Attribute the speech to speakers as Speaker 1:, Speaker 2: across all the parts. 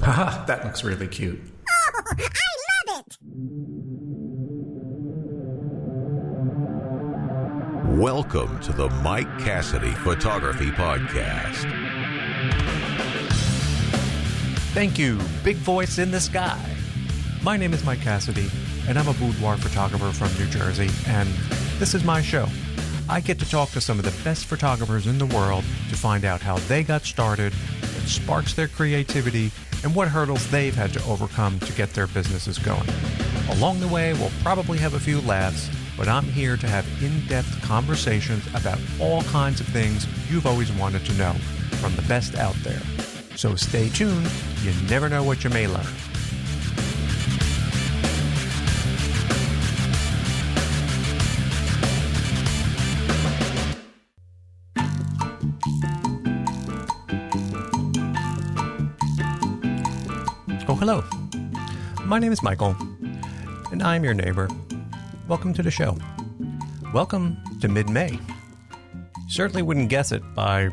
Speaker 1: Haha, that looks really cute.
Speaker 2: Oh, I love it!
Speaker 3: Welcome to the Mike Cassidy Photography Podcast.
Speaker 4: Thank you, big voice in the sky. My name is Mike Cassidy, and I'm a boudoir photographer from New Jersey, and this is my show. I get to talk to some of the best photographers in the world to find out how they got started, what sparks their creativity, and what hurdles they've had to overcome to get their businesses going. Along the way, we'll probably have a few laughs, but I'm here to have in-depth conversations about all kinds of things you've always wanted to know from the best out there. So stay tuned. You never know what you may learn. Oh, hello. My name is Michael, and I'm your neighbor. Welcome to the show. Welcome to mid-May. You certainly wouldn't guess it by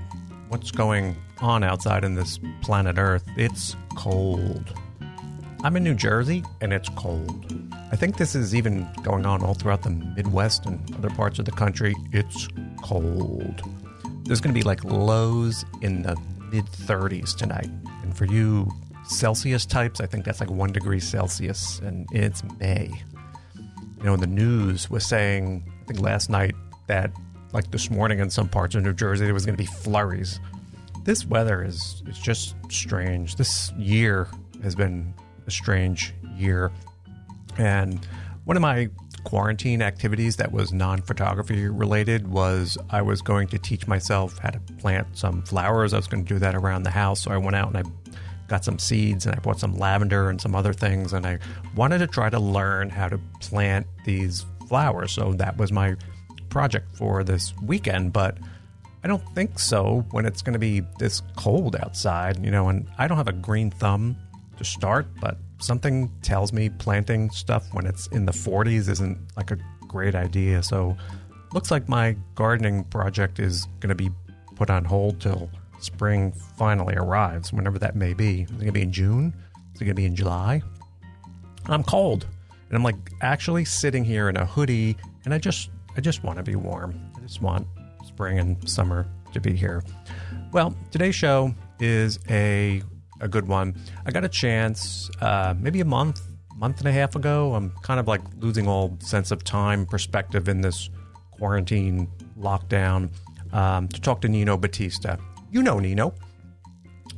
Speaker 4: what's going on outside in this planet Earth. It's cold. I'm in New Jersey, and it's cold. I think this is even going on all throughout the Midwest and other parts of the country. It's cold. There's going to be like lows in the mid-30s tonight. And for you Celsius types, I think that's like 1 degree Celsius, and it's May. You know, the news was saying, I think last night, that like this morning in some parts of New Jersey, there was going to be flurries. This weather is just strange. This year has been a strange year. And one of my quarantine activities that was non-photography related was I was going to teach myself how to plant some flowers. I was going to do that around the house. So I went out and I got some seeds and I bought some lavender and some other things. And I wanted to try to learn how to plant these flowers. So that was my project for this weekend. But I don't think so when it's going to be this cold outside, you know, and I don't have a green thumb to start, but something tells me planting stuff when it's in the 40s isn't like a great idea. So looks like my gardening project is going to be put on hold till spring finally arrives, whenever that may be. Is it going to be in June? Is it going to be in July? I'm cold, and I'm like actually sitting here in a hoodie, and I just want to be warm. I just want spring and summer to be here. Well, today's show is a good one. I got a chance maybe a month and a half ago. I'm kind of like losing all sense of time perspective in this quarantine lockdown to talk to Nino Batista. You know Nino.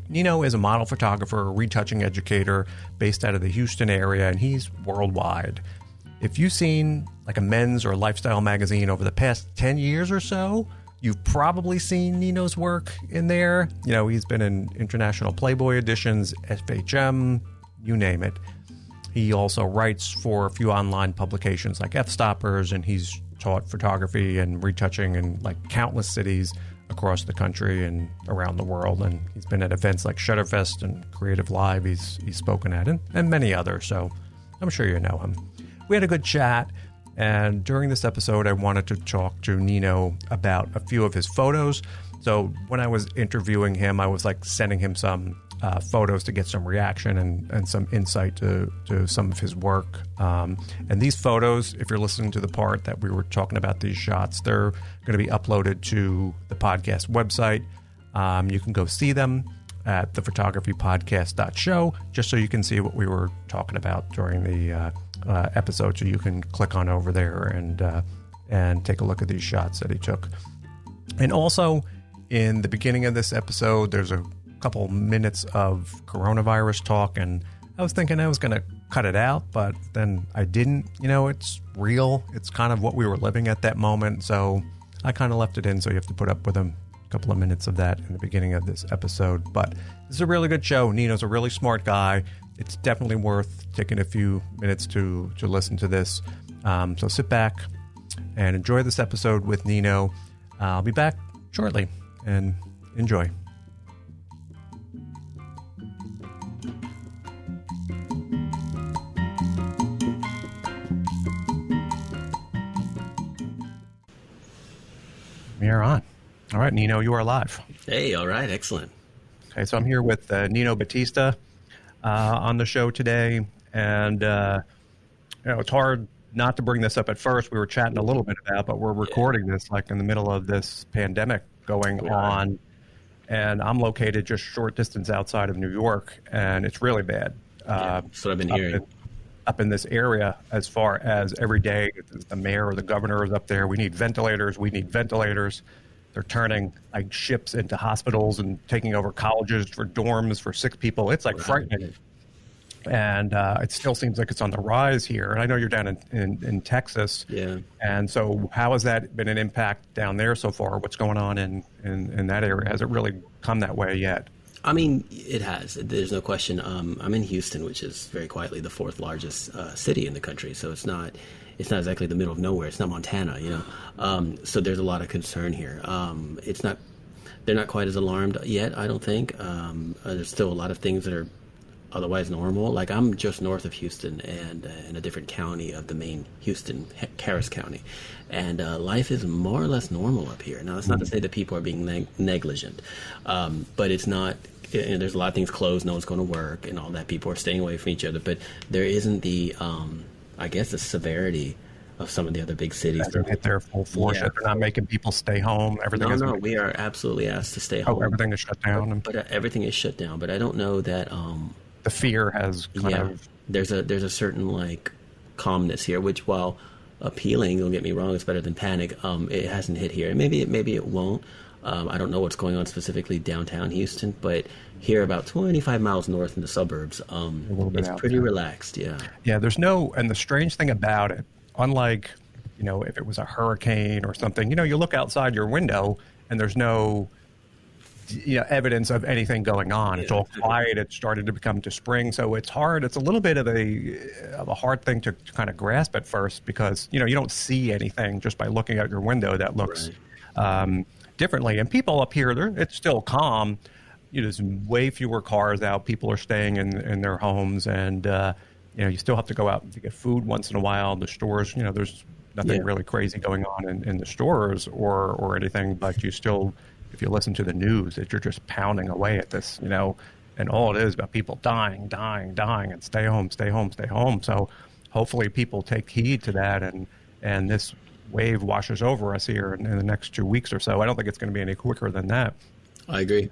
Speaker 4: Nino is a model photographer, a retouching educator based out of the Houston area, and he's worldwide. If you've seen like a men's or lifestyle magazine over the past 10 years or so, you've probably seen Nino's work in there. You know, he's been in international Playboy editions, FHM, you name it. He also writes for a few online publications like F-Stoppers, and he's taught photography and retouching in like countless cities across the country and around the world. And he's been at events like Shutterfest and Creative Live he's spoken at, and many others. So I'm sure you know him. We had a good chat. And during this episode, I wanted to talk to Nino about a few of his photos. So when I was interviewing him, I was like sending him some photos to get some reaction and some insight to some of his work. And these photos, if you're listening to the part that we were talking about these shots, they're going to be uploaded to the podcast website. You can go see them at thephotographypodcast.show, just so you can see what we were talking about during the episode. So you can click on over there and take a look at these shots that he took. And also, in the beginning of this episode, there's a couple minutes of coronavirus talk, and I was thinking I was going to cut it out, but then I didn't. You know, it's real. It's kind of what we were living at that moment, so I kind of left it in, so you have to put up with a couple of minutes of that in the beginning of this episode. But this is a really good show. Nino's a really smart guy. It's definitely worth taking a few minutes to listen to this. So sit back and enjoy this episode with Nino. I'll be back shortly, and enjoy. We are on. All right, Nino, you are live.
Speaker 5: Hey, all right, excellent.
Speaker 4: Okay, so I'm here with Nino Batista. on the show today. And, it's hard not to bring this up at first. We were chatting a little bit about, but we're recording this like in the middle of this pandemic going on. And I'm located just short distance outside of New York, and it's really bad.
Speaker 1: That's what I've been hearing.
Speaker 4: Up in this area, as far as every day, the mayor or the governor is up there. We need ventilators. They're turning like ships into hospitals and taking over colleges for dorms for sick people. It's like frightening. And it still seems like it's on the rise here. And I know you're down in Texas.
Speaker 1: Yeah.
Speaker 4: And so how has that been an impact down there so far? What's going on in that area? Has it really come that way yet?
Speaker 1: I mean, it has. There's no question. I'm in Houston, which is very quietly the fourth largest city in the country. So it's not exactly the middle of nowhere. It's not Montana, So there's a lot of concern here. They're not quite as alarmed yet, I don't think. There's still a lot of things that are otherwise normal. Like I'm just north of Houston and in a different county of the main Houston, Harris County. And life is more or less normal up here. Now, that's not to say that people are being negligent, but it's not. There's a lot of things closed, no one's going to work and all that. People are staying away from each other, but there isn't the, I guess, the severity of some of the other big cities.
Speaker 4: They're hit their full force. Yeah. They're not making people stay home. Everything
Speaker 1: we are absolutely asked to stay home.
Speaker 4: Everything is shut down.
Speaker 1: But everything is shut down. But I don't know that
Speaker 4: the fear has kind of.
Speaker 1: There's a certain like calmness here, which while appealing, don't get me wrong, it's better than panic. It hasn't hit here, and maybe it won't. I don't know what's going on specifically downtown Houston, but here about 25 miles north in the suburbs, it's pretty relaxed. Yeah.
Speaker 4: Yeah. And the strange thing about it, unlike, if it was a hurricane or something, you look outside your window and there's no, evidence of anything going on. It's all quiet. It's started to become to spring. So it's hard. It's a little bit of a hard thing to kind of grasp at first because, you don't see anything just by looking out your window that looks, differently. And people up here, it's still calm. There's way fewer cars out. People are staying in their homes, and you still have to go out to get food once in a while. The stores, there's nothing really crazy going on in the stores or anything. But you still, if you listen to the news, that you're just pounding away at this, and all it is about people dying, and stay home. So hopefully people take heed to that, and this wave washes over us here in the next 2 weeks or so. I don't think it's going to be any quicker than that.
Speaker 1: I agree.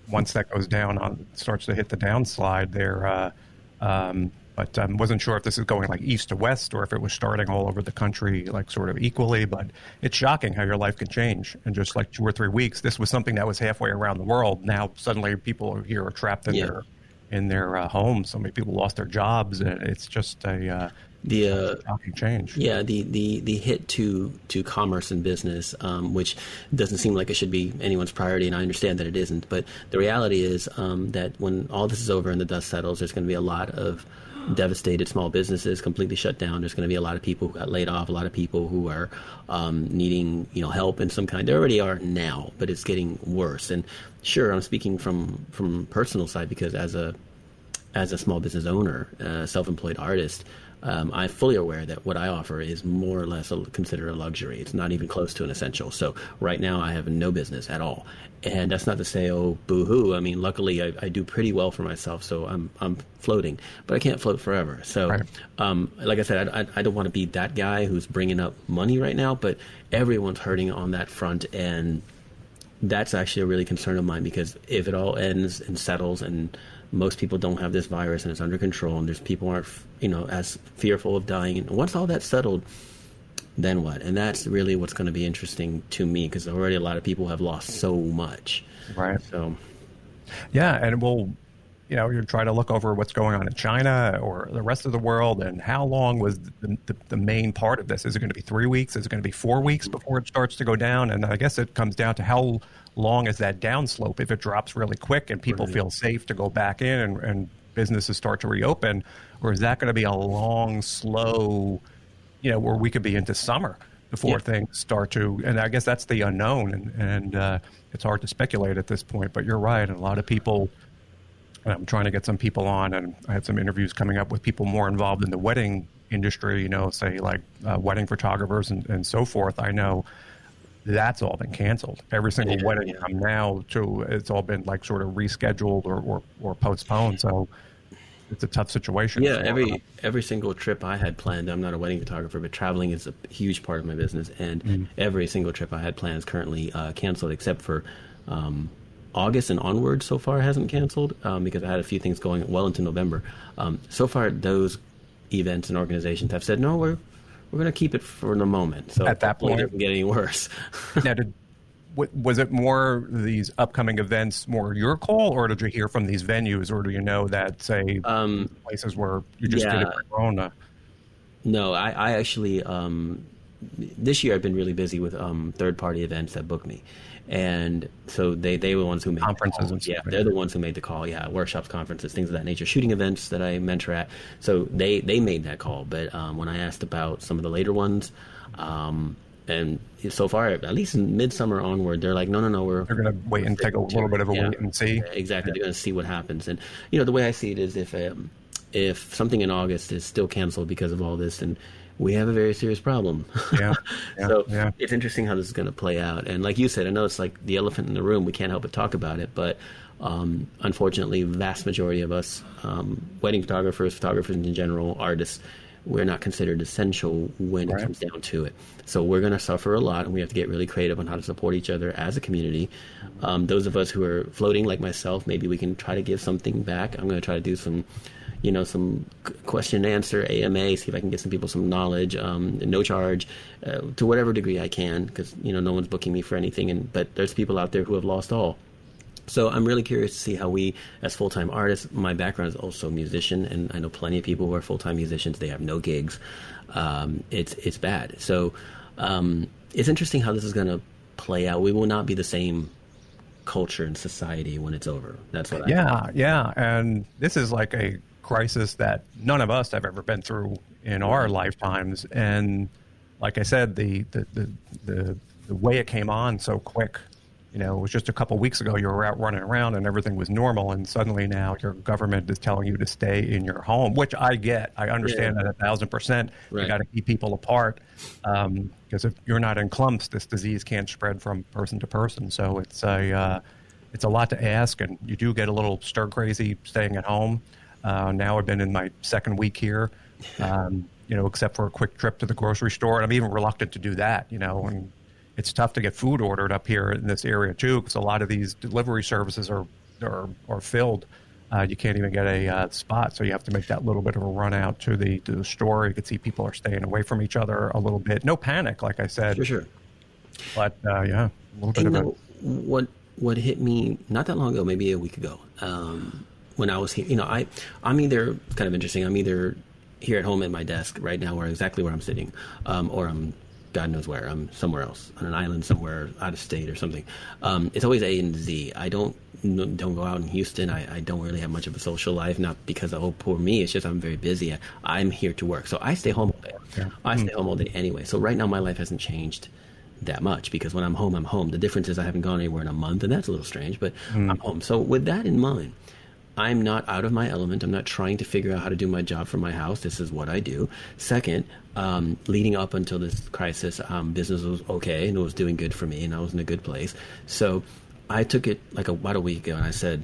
Speaker 4: Once that goes down, it starts to hit the downslide there. But I wasn't sure if this is going like east to west or if it was starting all over the country like sort of equally. But it's shocking how your life can change in just like 2 or 3 weeks. This was something that was halfway around the world. Now suddenly people here are trapped in their homes. So many people lost their jobs. It's just a shocking change.
Speaker 1: Yeah, the hit to commerce and business, which doesn't seem like it should be anyone's priority, and I understand that it isn't. But the reality is that when all this is over and the dust settles, there's going to be a lot of devastated small businesses completely shut down. There's going to be a lot of people who got laid off, a lot of people who are needing help in some kind. There already are now, but it's getting worse. And sure, I'm speaking from personal side because as a small business owner, self-employed artist, I'm fully aware that what I offer is more or less considered a luxury. It's not even close to an essential. So right now I have no business at all. And that's not to say, oh, boo-hoo. I mean, luckily I do pretty well for myself, so I'm floating. But I can't float forever. So like I said, I don't want to be that guy who's bringing up money right now, but everyone's hurting on that front. And that's actually a really concern of mine because if it all ends and settles and most people don't have this virus and it's under control and there's people aren't, as fearful of dying. And once all that's settled, then what? And that's really what's going to be interesting to me because already a lot of people have lost so much.
Speaker 4: Right.
Speaker 1: So,
Speaker 4: yeah. And we'll, you're trying to look over what's going on in China or the rest of the world and how long was the main part of this? Is it going to be 3 weeks? Is it going to be 4 weeks before it starts to go down? And I guess it comes down to how long is that downslope. If it drops really quick and people feel safe to go back in and businesses start to reopen, or is that going to be a long, slow, where we could be into summer before things start to, and I guess that's the unknown and it's hard to speculate at this point, but you're right. And a lot of people, and I'm trying to get some people on, and I had some interviews coming up with people more involved in the wedding industry, say like wedding photographers and so forth. I know that's all been canceled. Every single wedding I'm now to, it's all been like sort of rescheduled or postponed. So it's a tough situation.
Speaker 1: Yeah, every single trip I had planned, I'm not a wedding photographer, but traveling is a huge part of my business, and every single trip I had planned is currently canceled, except for August and onward so far hasn't canceled because I had a few things going well into November. So far, those events and organizations have said, no, we're going to keep it for the moment. So
Speaker 4: at that point,
Speaker 1: it doesn't get any worse.
Speaker 4: Now, was it more these upcoming events more your call, or did you hear from these venues, or do you know that, say, places where you just did it for Corona?
Speaker 1: No, I actually, this year I've been really busy with third-party events that book me. And so they were the ones who made
Speaker 4: conferences
Speaker 1: the call. Yeah, they're the ones who made the call. Yeah, workshops, conferences, things of that nature, shooting events that I mentor at. So they made that call. But when I asked about some of the later ones, and so far, at least in midsummer onward, they're like, no, they're
Speaker 4: going to wait and take a little bit of a wait and see.
Speaker 1: Yeah, exactly. They're going to see what happens. And the way I see it is, if something in August is still canceled because of all this, then we have a very serious problem. So it's interesting how this is going to play out. And like you said, I know it's like the elephant in the room. We can't help but talk about it. But unfortunately, the vast majority of us, wedding photographers in general, artists, we're not considered essential when it comes down to it. So we're going to suffer a lot, and we have to get really creative on how to support each other as a community. Those of us who are floating like myself, maybe we can try to give something back. I'm going to try to do some question and answer, AMA, see if I can get some people some knowledge, no charge, to whatever degree I can, because, no one's booking me for anything. But there's people out there who have lost all. So I'm really curious to see how we, as full-time artists, my background is also musician, and I know plenty of people who are full-time musicians, they have no gigs. It's bad. So it's interesting how this is going to play out. We will not be the same culture and society when it's over. That's what I think.
Speaker 4: Yeah. And this is like a crisis that none of us have ever been through in our lifetimes. And like I said, the way it came on so quick, it was just a couple weeks ago you were out running around and everything was normal, and suddenly now your government is telling you to stay in your home, which I get. I understand that 1,000%.
Speaker 1: Right.
Speaker 4: You got to keep people apart because if you're not in clumps, this disease can't spread from person to person. So it's a lot to ask, and you do get a little stir crazy staying at home. Now I've been in my second week here, except for a quick trip to the grocery store, and I'm even reluctant to do that, and it's tough to get food ordered up here in this area too, because a lot of these delivery services are filled. You can't even get a spot, so you have to make that little bit of a run out to the store. You can see people are staying away from each other a little bit. No panic, like I said.
Speaker 1: Sure.
Speaker 4: But a little bit of it.
Speaker 1: What hit me not that long ago, maybe a week ago, when I was here, I'm either, it's kind of interesting. I'm either here at home at my desk right now, exactly where I'm sitting, or I'm God knows where. I'm somewhere else on an island somewhere out of state or something. It's always A and Z. I don't go out in Houston. I don't really have much of a social life, not because of, poor me. It's just I'm very busy. I'm here to work. So I stay home all day. Yeah. I stay home all day anyway. So right now my life hasn't changed that much because when I'm home, I'm home. The difference is I haven't gone anywhere in a month, and that's a little strange, but I'm home. So with that in mind, I'm not out of my element. I'm not trying to figure out how to do my job from my house. This is what I do. Second, leading up until this crisis, business was okay and it was doing good for me and I was in a good place. So I took it like about a week ago and I said,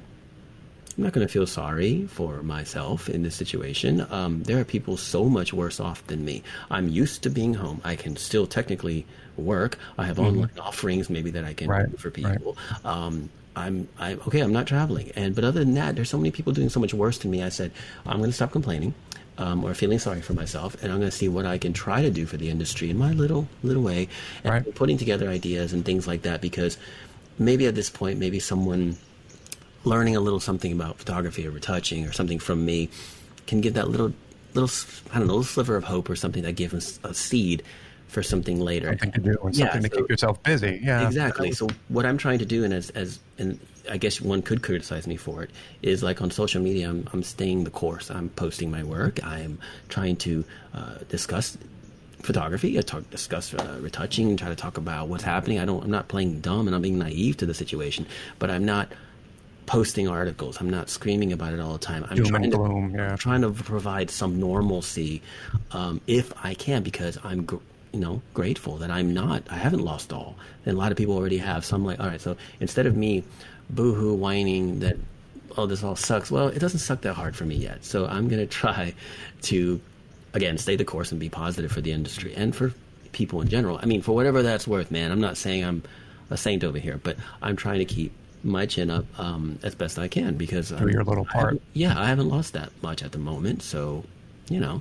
Speaker 1: I'm not going to feel sorry for myself in this situation. There are people so much worse off than me. I'm used to being home. I can still technically work. I have online offerings maybe that I can do for people. Right. I'm okay. I'm not traveling, but other than that, there's so many people doing so much worse than me. I said I'm going to stop complaining, or feeling sorry for myself, and I'm going to see what I can try to do for the industry in my little way, and putting together ideas and things like that. Because maybe at this point, maybe someone learning a little something about photography or retouching or something from me can give that little little sliver of hope or something that gives us a seed for something later.
Speaker 4: Something to do and something to keep yourself busy. Yeah,
Speaker 1: exactly. So what I'm trying to do, and I guess one could criticize me for it, is like on social media, I'm staying the course. I'm posting my work. I'm trying to discuss photography. Discuss retouching, and try to talk about what's happening. I'm not playing dumb and I'm being naive to the situation, but I'm not posting articles. I'm not screaming about it all the time. I'm trying to provide some normalcy, if I can, because I'm grateful that I haven't lost all. And a lot of people already have. So I'm like, all right, so instead of me boo-hoo whining that oh, this all sucks. Well, it doesn't suck that hard for me yet. So I'm going to try to, again, stay the course and be positive for the industry and for people in general. I mean, for whatever that's worth, man, I'm not saying I'm a saint over here, but I'm trying to keep my chin up as best I can because
Speaker 4: do your little part.
Speaker 1: I haven't lost that much at the moment. So,
Speaker 4: Yeah,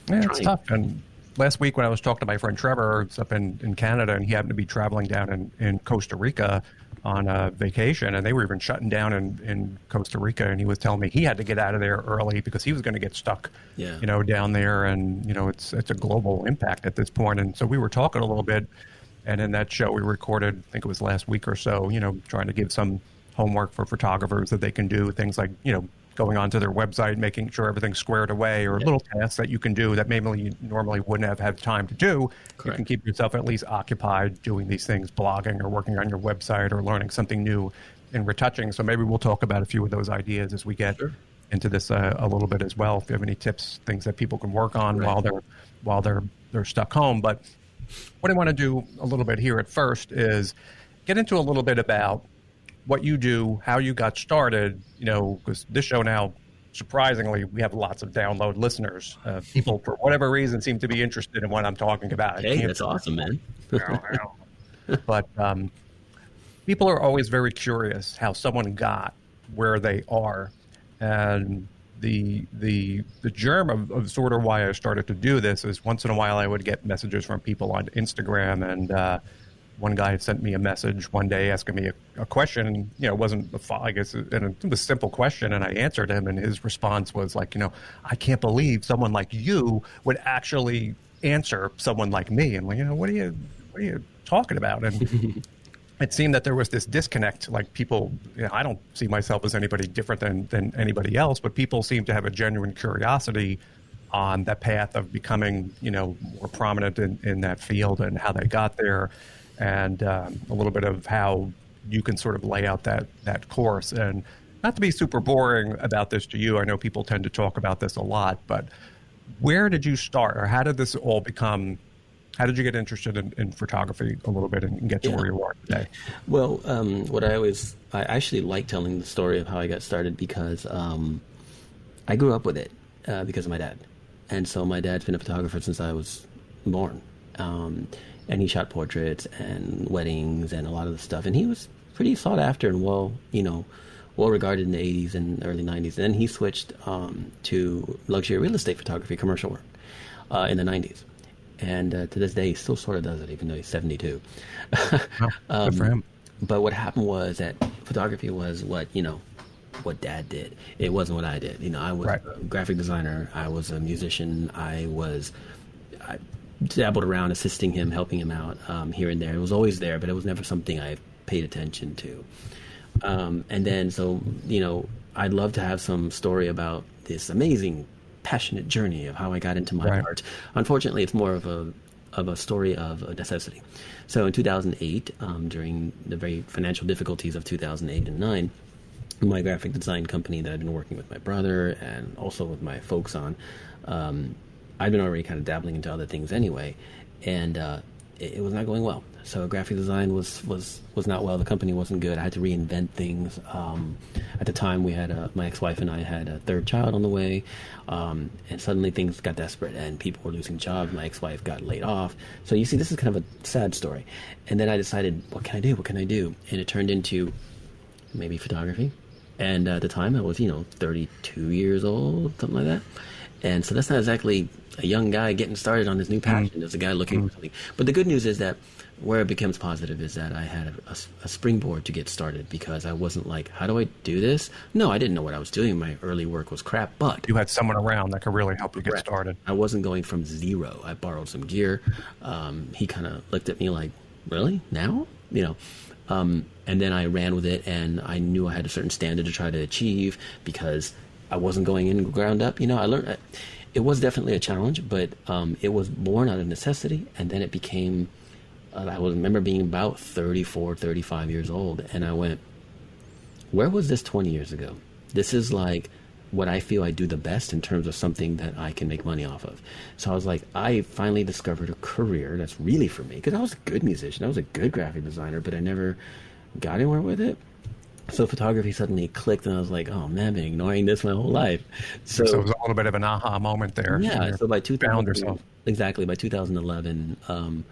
Speaker 4: it's tough. And last week when I was talking to my friend Trevor, it's up in Canada, and he happened to be traveling down in Costa Rica on a vacation, and they were even shutting down in Costa Rica, and he was telling me he had to get out of there early because he was going to get stuck, down there, and, it's a global impact at this point. And so we were talking a little bit, and in that show we recorded, I think it was last week or so, trying to give some homework for photographers that they can do, things like, going onto their website, making sure everything's squared away, or little tasks that you can do that maybe you normally wouldn't have had time to do. Correct. You can keep yourself at least occupied doing these things, blogging or working on your website or learning something new in retouching. So maybe we'll talk about a few of those ideas as we get into this a little bit as well. If you have any tips, things that people can work on while they're stuck home. But what I want to do a little bit here at first is get into a little bit about what you do, how you got started, because this show now, surprisingly, we have lots of download listeners. People, for whatever reason, seem to be interested in what I'm talking about.
Speaker 1: Hey, that's awesome, man.
Speaker 4: But people are always very curious how someone got where they are. And the germ of sort of why I started to do this is once in a while I would get messages from people on Instagram, and one guy had sent me a message one day asking me a question, and, it wasn't, I guess, and it was a simple question, and I answered him, and his response was like, I can't believe someone like you would actually answer someone like me. And like, what are you talking about? And it seemed that there was this disconnect, like people, I don't see myself as anybody different than anybody else, but people seem to have a genuine curiosity on that path of becoming, more prominent in that field and how they got there. And a little bit of how you can sort of lay out that course. And not to be super boring about this to you, I know people tend to talk about this a lot, but where did you start, or how did this all become, how did you get interested in photography a little bit and get to where you are today?
Speaker 1: Well, I actually like telling the story of how I got started because I grew up with it because of my dad. And so my dad's been a photographer since I was born. And he shot portraits and weddings and a lot of the stuff. And he was pretty sought after and well regarded in the 80s and early 90s. And then he switched to luxury real estate photography, commercial work, in the 90s. And to this day, he still sort of does it, even though he's 72.
Speaker 4: Good for him.
Speaker 1: But what happened was that photography was what Dad did. It wasn't what I did. I was a graphic designer. I was a musician. I dabbled around assisting him, helping him out here and there. It was always there, but it was never something I paid attention to. And then, so, I'd love to have some story about this amazing, passionate journey of how I got into my art. Unfortunately, it's more of a story of a necessity. So in 2008, during the very financial difficulties of 2008 and 9, my graphic design company that I've been working with my brother and also with my folks on, I'd been already kind of dabbling into other things anyway, and it was not going well. So graphic design was not well. The company wasn't good. I had to reinvent things. At the time, we had my ex-wife and I had a third child on the way, and suddenly things got desperate, and people were losing jobs. My ex-wife got laid off. So you see, this is kind of a sad story. And then I decided, what can I do? What can I do? And it turned into maybe photography. And at the time, I was 32 years old, something like that. And so that's not exactly a young guy getting started on this new passion. There's a guy looking for something. But the good news is that where it becomes positive is that I had a springboard to get started, because I wasn't like, how do I do this? No, I didn't know what I was doing. My early work was crap, but
Speaker 4: you had someone around that could really help you get started.
Speaker 1: I wasn't going from zero. I borrowed some gear. He kind of looked at me like, really? Now? And then I ran with it, and I knew I had a certain standard to try to achieve because I wasn't going in ground up. I learned it was definitely a challenge, but it was born out of necessity. And then it became, I remember being about 34, 35 years old. And I went, where was this 20 years ago? This is like what I feel I do the best in terms of something that I can make money off of. So I was like, I finally discovered a career that's really for me, because I was a good musician. I was a good graphic designer, but I never got anywhere with it. So photography suddenly clicked, and I was like, "Oh man, I've been ignoring this my whole life."
Speaker 4: So it was a little bit of an aha moment there.
Speaker 1: Yeah. So by
Speaker 4: found
Speaker 1: 2000,
Speaker 4: yourself.
Speaker 1: exactly by 2011,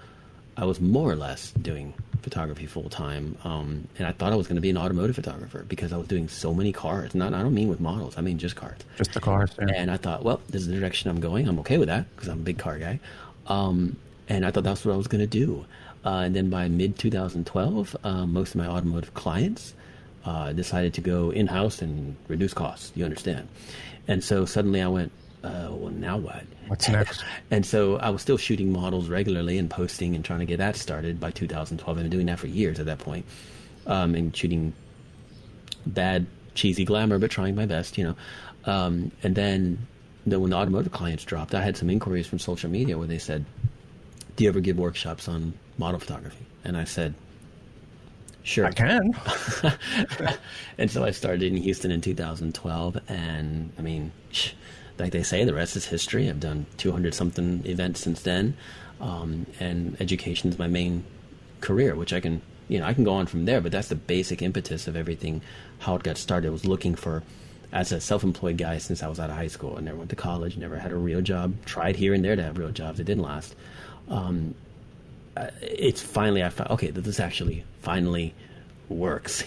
Speaker 1: I was more or less doing photography full time, and I thought I was going to be an automotive photographer because I was doing so many cars. Not, I don't mean with models, I mean just cars.
Speaker 4: Just the cars. Yeah.
Speaker 1: And I thought, well, this is the direction I'm going. I'm okay with that because I'm a big car guy. And I thought that's what I was going to do. And then by mid 2012, most of my automotive clients decided to go in-house and reduce costs. You understand? And so suddenly I went, well, now what?
Speaker 4: What's next?
Speaker 1: And so I was still shooting models regularly and posting and trying to get that started by 2012. I've been doing that for years at that point, and shooting bad, cheesy glamour, but trying my best, And then when the automotive clients dropped, I had some inquiries from social media where they said, "Do you ever give workshops on model photography?" And I said, "Sure,
Speaker 4: I can."
Speaker 1: And so I started in Houston in 2012, and I mean, like they say, the rest is history. I've done 200-something events since then, and education is my main career, which I can go on from there, but that's the basic impetus of everything, how it got started. I was looking for, as a self-employed guy since I was out of high school. I never went to college, never had a real job, tried here and there to have real jobs. It didn't last. It's finally, I found, okay, this actually finally works,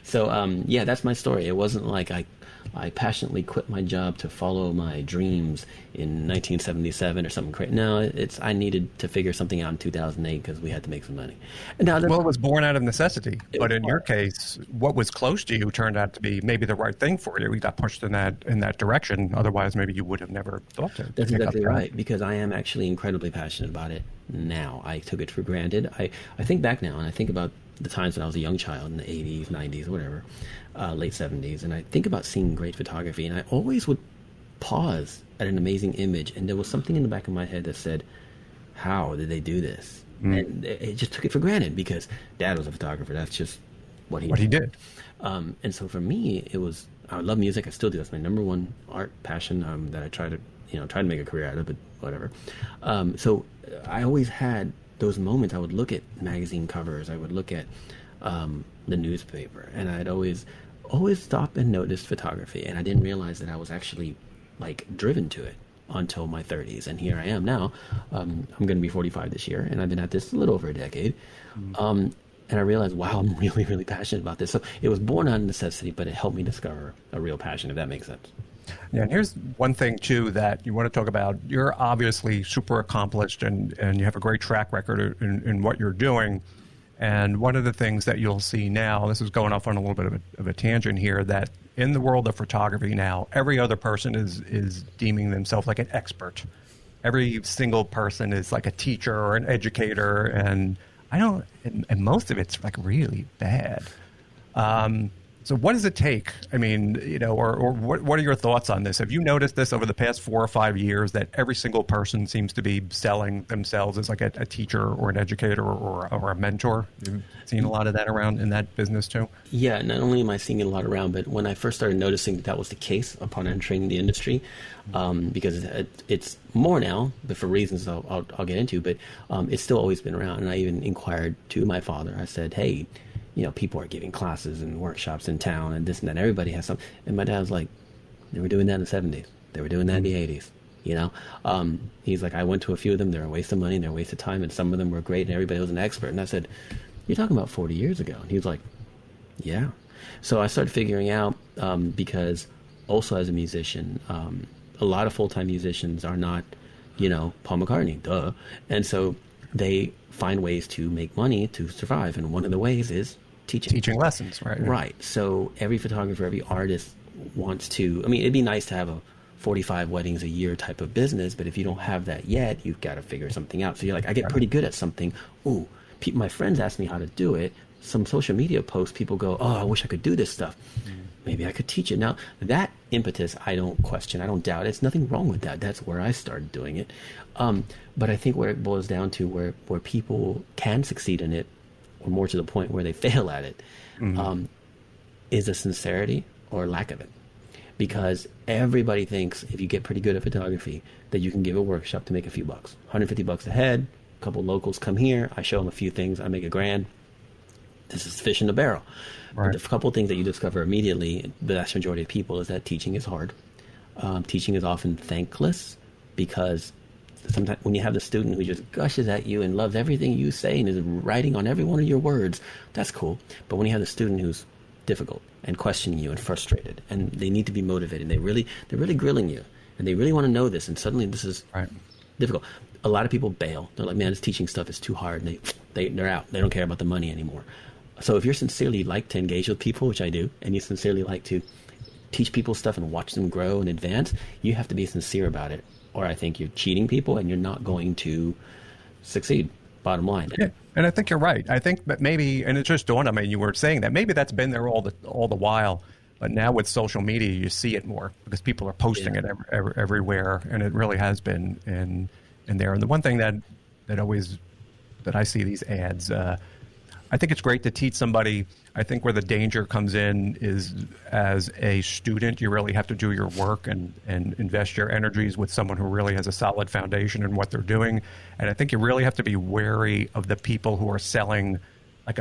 Speaker 1: So, yeah, that's my story. It wasn't like I passionately quit my job to follow my dreams in 1977 or something crazy. No, I needed to figure something out in 2008 because we had to make some money. And now,
Speaker 4: well, it was born out of necessity. But in your case, what was close to you turned out to be maybe the right thing for you. You got pushed in that direction. Otherwise, maybe you would have never thought to.
Speaker 1: That's exactly right, because I am actually incredibly passionate about it now. I took it for granted. I think back now, and I think about the times when I was a young child in the 80s, 90s, whatever, late 70s, and I think about seeing great photography, and I always would pause at an amazing image, and there was something in the back of my head that said, how did they do this? And it just took it for granted because Dad was a photographer. That's just what he did. And so for me, I love music. I still do. That's my number one art passion that I try to make a career out of, but whatever. So I always had those moments. I would look at magazine covers. I would look at the newspaper, and I'd always stop and notice photography. And I didn't realize that I was actually driven to it until my 30s. And here I am now. I'm going to be 45 this year, and I've been at this a little over a decade. And I realized, wow, I'm really, really passionate about this. So it was born out of necessity, but it helped me discover a real passion, if that makes sense.
Speaker 4: Yeah, and here's one thing, too, that you want to talk about. You're obviously super accomplished, and you have a great track record in what you're doing. And one of the things that you'll see now, this is going off on a little bit of a tangent here, that in the world of photography now, every other person is deeming themselves like an expert. Every single person is like a teacher or an educator, and most of it's really bad. So what does it take? I mean, or what are your thoughts on this? Have you noticed this over the past 4 or 5 years, that every single person seems to be selling themselves as like a teacher or an educator or a mentor? You've seen a lot of that around in that business too?
Speaker 1: Yeah, not only am I seeing it a lot around, but when I first started noticing that was the case upon entering the industry, because it's more now, but for reasons I'll get into, but it's still always been around. And I even inquired to my father. I said, hey, people are giving classes and workshops in town and this and that. Everybody has some. And my dad was like, they were doing that in the 70s. They were doing that in the 80s, He's like, I went to a few of them. They're a waste of money. They're a waste of time. And some of them were great and everybody was an expert. And I said, you're talking about 40 years ago. And he was like, yeah. So I started figuring out, because also as a musician, a lot of full-time musicians are not, Paul McCartney, duh. And so they find ways to make money to survive. And one of the ways is teaching
Speaker 4: lessons, right?
Speaker 1: Right. So every photographer, every artist wants to, it'd be nice to have a 45 weddings a year type of business, but if you don't have that yet, you've got to figure something out. So you're like, I get pretty good at something. Ooh, my friends ask me how to do it. Some social media posts, people go, oh, I wish I could do this stuff. Maybe I could teach it. Now, that impetus, I don't question. I don't doubt. There's nothing wrong with that. That's where I started doing it. But I think where it boils down to, where people can succeed in it, or more to the point where they fail at it, is a sincerity or lack of it. Because everybody thinks if you get pretty good at photography that you can give a workshop to make a few bucks. $150 a head, a couple locals come here, I show them a few things, I make $1,000. this is fish in a barrel.
Speaker 4: Right.
Speaker 1: But the couple of things that you discover immediately, the vast majority of people, is that teaching is hard. Teaching is often thankless because sometimes when you have the student who just gushes at you and loves everything you say and is writing on every one of your words, that's cool. But when you have the student who's difficult and questioning you and frustrated, and they need to be motivated, they're really grilling you, and they really want to know this, and suddenly this is difficult. A lot of people bail. They're like, man, this teaching stuff is too hard, and they're out. They don't care about the money anymore. So if you're sincerely like to engage with people, which I do, and you sincerely like to teach people stuff and watch them grow and advance, you have to be sincere about it, or I think you're cheating people and you're not going to succeed, bottom line.
Speaker 4: Yeah, and I think you're right. I think that maybe, and it just dawned on me, you were saying that maybe that's been there all the while, but now with social media you see it more because people are posting it everywhere, and it really has been in there. And the one thing that I see these ads, I think it's great to teach somebody. I think where the danger comes in is as a student, you really have to do your work and invest your energies with someone who really has a solid foundation in what they're doing. And I think you really have to be wary of the people who are selling like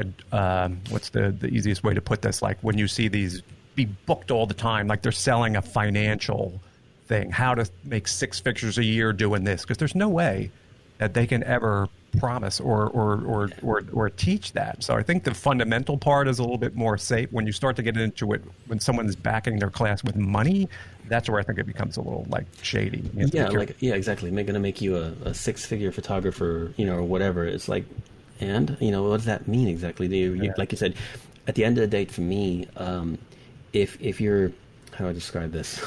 Speaker 4: what's the easiest way to put this? Like when you see these be booked all the time, like they're selling a financial thing, how to make 6 figures a year doing this, because there's no way that they can ever promise or teach that. So I think the fundamental part is a little bit more safe. When you start to get into it, when someone's backing their class with money, that's where I think it becomes a little like shady.
Speaker 1: Exactly. They're going to make you a 6-figure photographer, or whatever. It's like, and what does that mean exactly? Like you said, at the end of the day, for me, if you're, how do I describe this?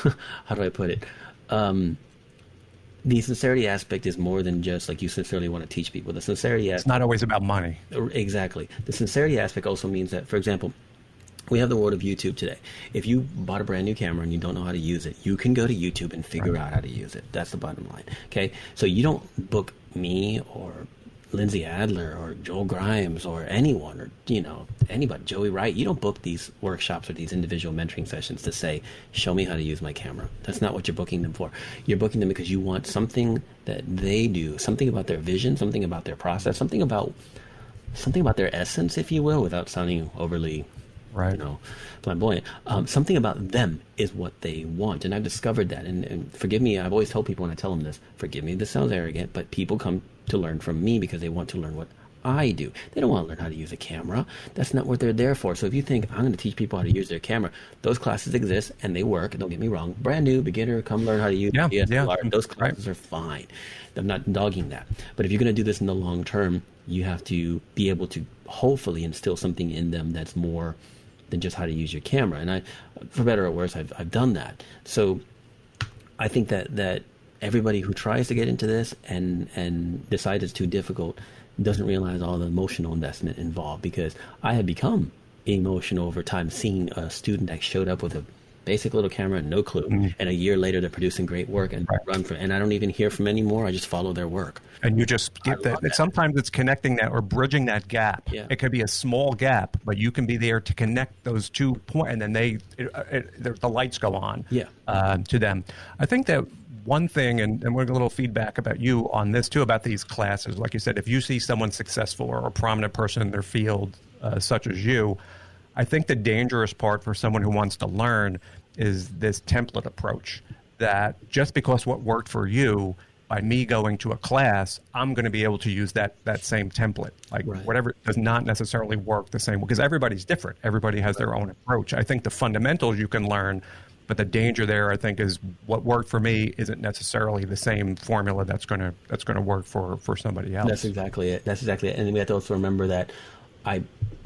Speaker 1: How do I put it? The sincerity aspect is more than just like you sincerely want to teach people. The sincerity aspect,
Speaker 4: it's not always about money.
Speaker 1: Exactly. The sincerity aspect also means that, for example, we have the world of YouTube today. If you bought a brand new camera and you don't know how to use it, you can go to YouTube and figure out how to use it. That's the bottom line. Okay? So you don't book me or Lindsay Adler or Joel Grimes or anyone or, anybody, Joey Wright. You don't book these workshops or these individual mentoring sessions to say, show me how to use my camera. That's not what you're booking them for. You're booking them because you want something that they do, something about their vision, something about their process, something about their essence, if you will, without sounding overly, flamboyant. Something about them is what they want. And I've discovered that. And forgive me, I've always told people when I tell them this, forgive me, this sounds arrogant, but people come to learn from me because they want to learn what I do. They don't want to learn how to use a camera. That's not what they're there for. So if you think I'm going to teach people how to use their camera, those classes exist and they work. Don't get me wrong. Brand new, beginner, come learn how to use DSLR. Those classes are fine. I'm not dogging that. But if you're going to do this in the long term, you have to be able to hopefully instill something in them that's more than just how to use your camera. And I, for better or worse, I've done that. So I think that everybody who tries to get into this and decides it's too difficult doesn't realize all the emotional investment involved, because I had become emotional over time seeing a student that showed up with a basic little camera and no clue, and a year later they're producing great work and run from, and I don't even hear from anymore. I just follow their work.
Speaker 4: And you just get that. Sometimes it's connecting that or bridging that gap.
Speaker 1: Yeah.
Speaker 4: It could be a small gap, but you can be there to connect those 2 points, and then the lights go on to them. I think that one thing, and we're getting a little feedback about you on this too, about these classes. Like you said, if you see someone successful or a prominent person in their field, such as you, I think the dangerous part for someone who wants to learn is this template approach, that just because what worked for you, by me going to a class, I'm going to be able to use that same template. Like whatever does not necessarily work the same, because everybody's different. Everybody has their own approach. I think the fundamentals you can learn, but the danger there, I think, is what worked for me isn't necessarily the same formula that's going to work for somebody else.
Speaker 1: That's exactly it. And we have to also remember that I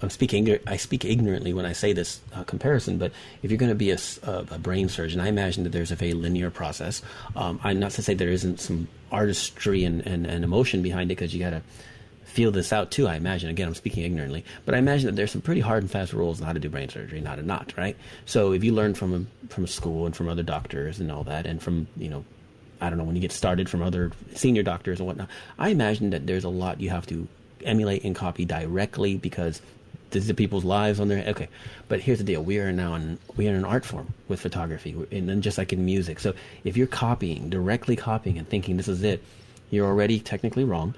Speaker 1: speak ignorantly when I say this comparison, but if you're going to be a brain surgeon, I imagine that there's a very linear process. I'm not to say there isn't some artistry and emotion behind it, because you got to feel this out too, I imagine. Again, I'm speaking ignorantly, but I imagine that there's some pretty hard and fast rules on how to do brain surgery, not, right? So if you learn from a school and from other doctors and all that, and from, I don't know, when you get started from other senior doctors and whatnot, I imagine that there's a lot you have to emulate and copy directly, because this is people's lives on their, okay. But here's the deal. We are in an art form with photography, and then just like in music. So if you're directly copying and thinking this is it, you're already technically wrong.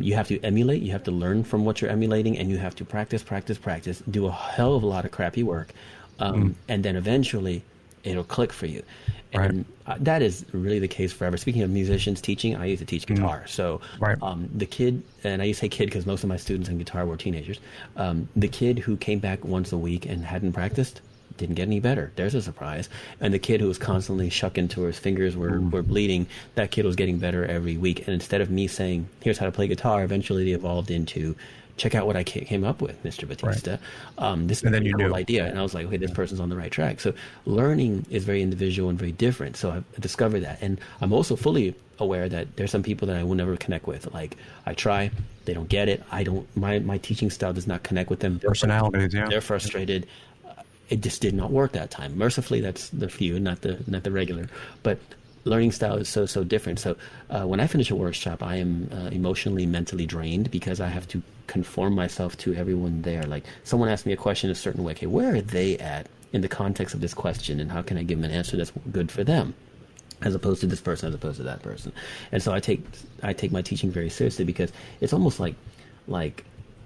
Speaker 1: You have to emulate, you have to learn from what you're emulating, and you have to practice, do a hell of a lot of crappy work. And then eventually it'll click for you. And that is really the case forever. Speaking of musicians teaching, I used to teach guitar. So the kid, and I used to say kid because most of my students in guitar were teenagers, the kid who came back once a week and hadn't practiced didn't get any better. There's a surprise. And the kid who was constantly shucking to his fingers were bleeding, that kid was getting better every week. And instead of me saying, here's how to play guitar, eventually it evolved into, check out what I came up with, Mr. Batista. This is a cool idea. And I was like, okay, this person's on the right track. So learning is very individual and very different. So I've discovered that. And I'm also fully aware that there's some people that I will never connect with. Like, I try, they don't get it. My teaching style does not connect with them.
Speaker 4: Personalities, yeah.
Speaker 1: They're frustrated. It just did not work that time. Mercifully, that's the few, not the regular. But learning style is so different. So when I finish a workshop, I am emotionally, mentally drained because I have to conform myself to everyone there. Like, someone asked me a question a certain way. Okay, where are they at in the context of this question, and how can I give them an answer that's good for them, as opposed to this person, as opposed to that person? And so I take my teaching very seriously, because it's almost like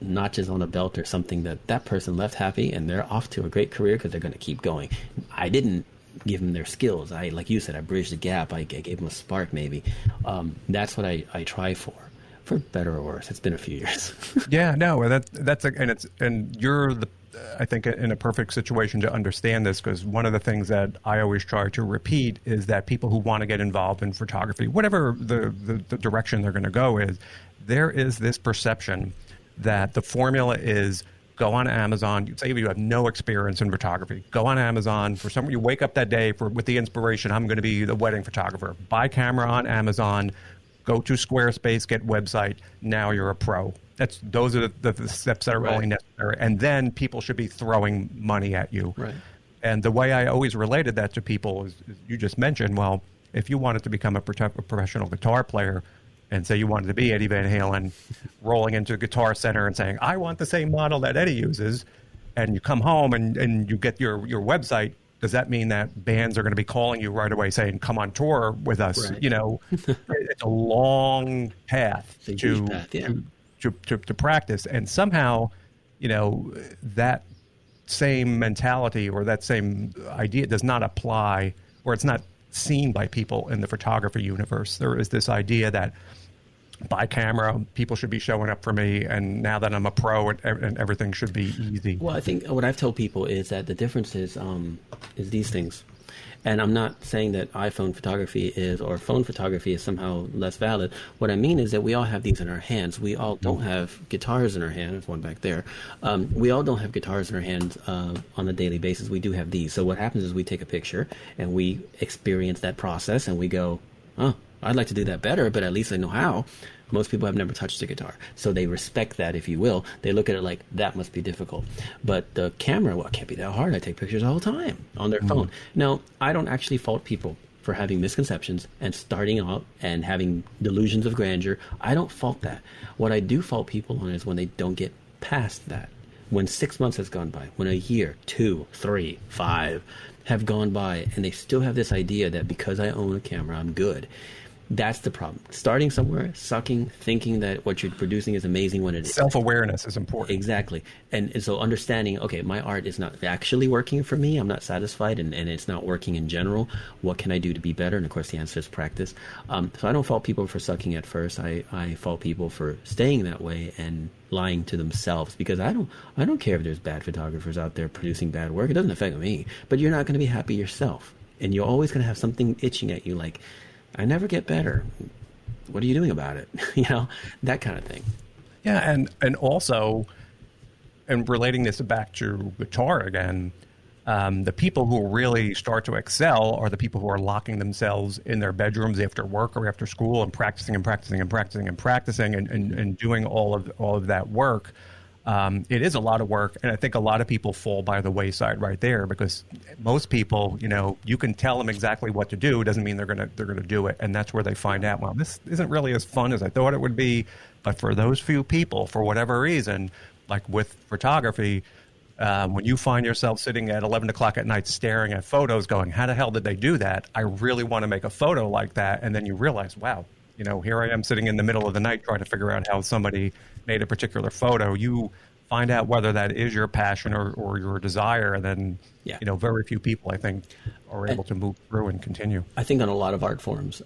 Speaker 1: notches on a belt or something that person left happy and they're off to a great career because they're going to keep going. I didn't give them their skills. Like you said, I bridged the gap. I gave them a spark, maybe. That's what I try for better or worse. It's been a few years.
Speaker 4: Yeah, no, and you're I think in a perfect situation to understand this, because one of the things that I always try to repeat is that people who want to get involved in photography, whatever the direction they're going to go is, there is this perception that the formula is go on Amazon. Say you have no experience in photography. Go on Amazon. For some, you wake up that day with the inspiration, I'm going to be the wedding photographer. Buy camera on Amazon. Go to Squarespace. Get website. Now you're a pro. Those are the steps that are really necessary. And then people should be throwing money at you. Right. And the way I always related that to people is you just mentioned, well, if you wanted to become a professional guitar player, and say you wanted to be Eddie Van Halen, rolling into a Guitar Center and saying, I want the same model that Eddie uses, and you come home and you get your website, does that mean that bands are going to be calling you right away saying, come on tour with us? Right. You know, it's a long path to practice. And somehow, you know, that same mentality or that same idea does not apply, or it's not seen by people in the photography universe. There is this idea that by camera, people should be showing up for me, and now that I'm a pro, and everything should be easy.
Speaker 1: Well, I think what I've told people is that the difference is these things. And I'm not saying that iPhone photography or phone photography is somehow less valid. What I mean is that we all have these in our hands. We all don't have guitars in our hand. There's one back there. We all don't have guitars in our hands on a daily basis. We do have these. So what happens is we take a picture and we experience that process and we go, oh, I'd like to do that better, but at least I know how. Most people have never touched a guitar. So they respect that, if you will. They look at it like, that must be difficult. But the camera, well, it can't be that hard. I take pictures all the time on their phone. Now, I don't actually fault people for having misconceptions and starting out and having delusions of grandeur. I don't fault that. What I do fault people on is when they don't get past that. When 6 months has gone by, when a year, 2, 3, 5 have gone by, and they still have this idea that because I own a camera, I'm good. That's the problem. Starting somewhere, sucking, thinking that what you're producing is amazing when it is.
Speaker 4: Self-awareness is important.
Speaker 1: Exactly. And so understanding, okay, my art is not actually working for me. I'm not satisfied, and it's not working in general. What can I do to be better? And, of course, the answer is practice. So I don't fault people for sucking at first. I fault people for staying that way and lying to themselves, because I don't care if there's bad photographers out there producing bad work. It doesn't affect me. But you're not going to be happy yourself. And you're always going to have something itching at you like, I never get better. What are you doing about it? You know, that kind of thing.
Speaker 4: Yeah, and also, and relating this back to guitar again, the people who really start to excel are the people who are locking themselves in their bedrooms after work or after school and practicing and doing all of that work. It is a lot of work, and I think a lot of people fall by the wayside right there, because most people, you know, you can tell them exactly what to do. It doesn't mean they're gonna do it, and that's where they find out, well, this isn't really as fun as I thought it would be. But for those few people, for whatever reason, like with photography, when you find yourself sitting at 11 o'clock at night staring at photos going, how the hell did they do that? I really want to make a photo like that. And then you realize, wow, here I am sitting in the middle of the night trying to figure out how somebody made a particular photo. You find out whether that is your passion or your desire, and then, very few people, I think, are able to move through and continue.
Speaker 1: I think on a lot of art forms,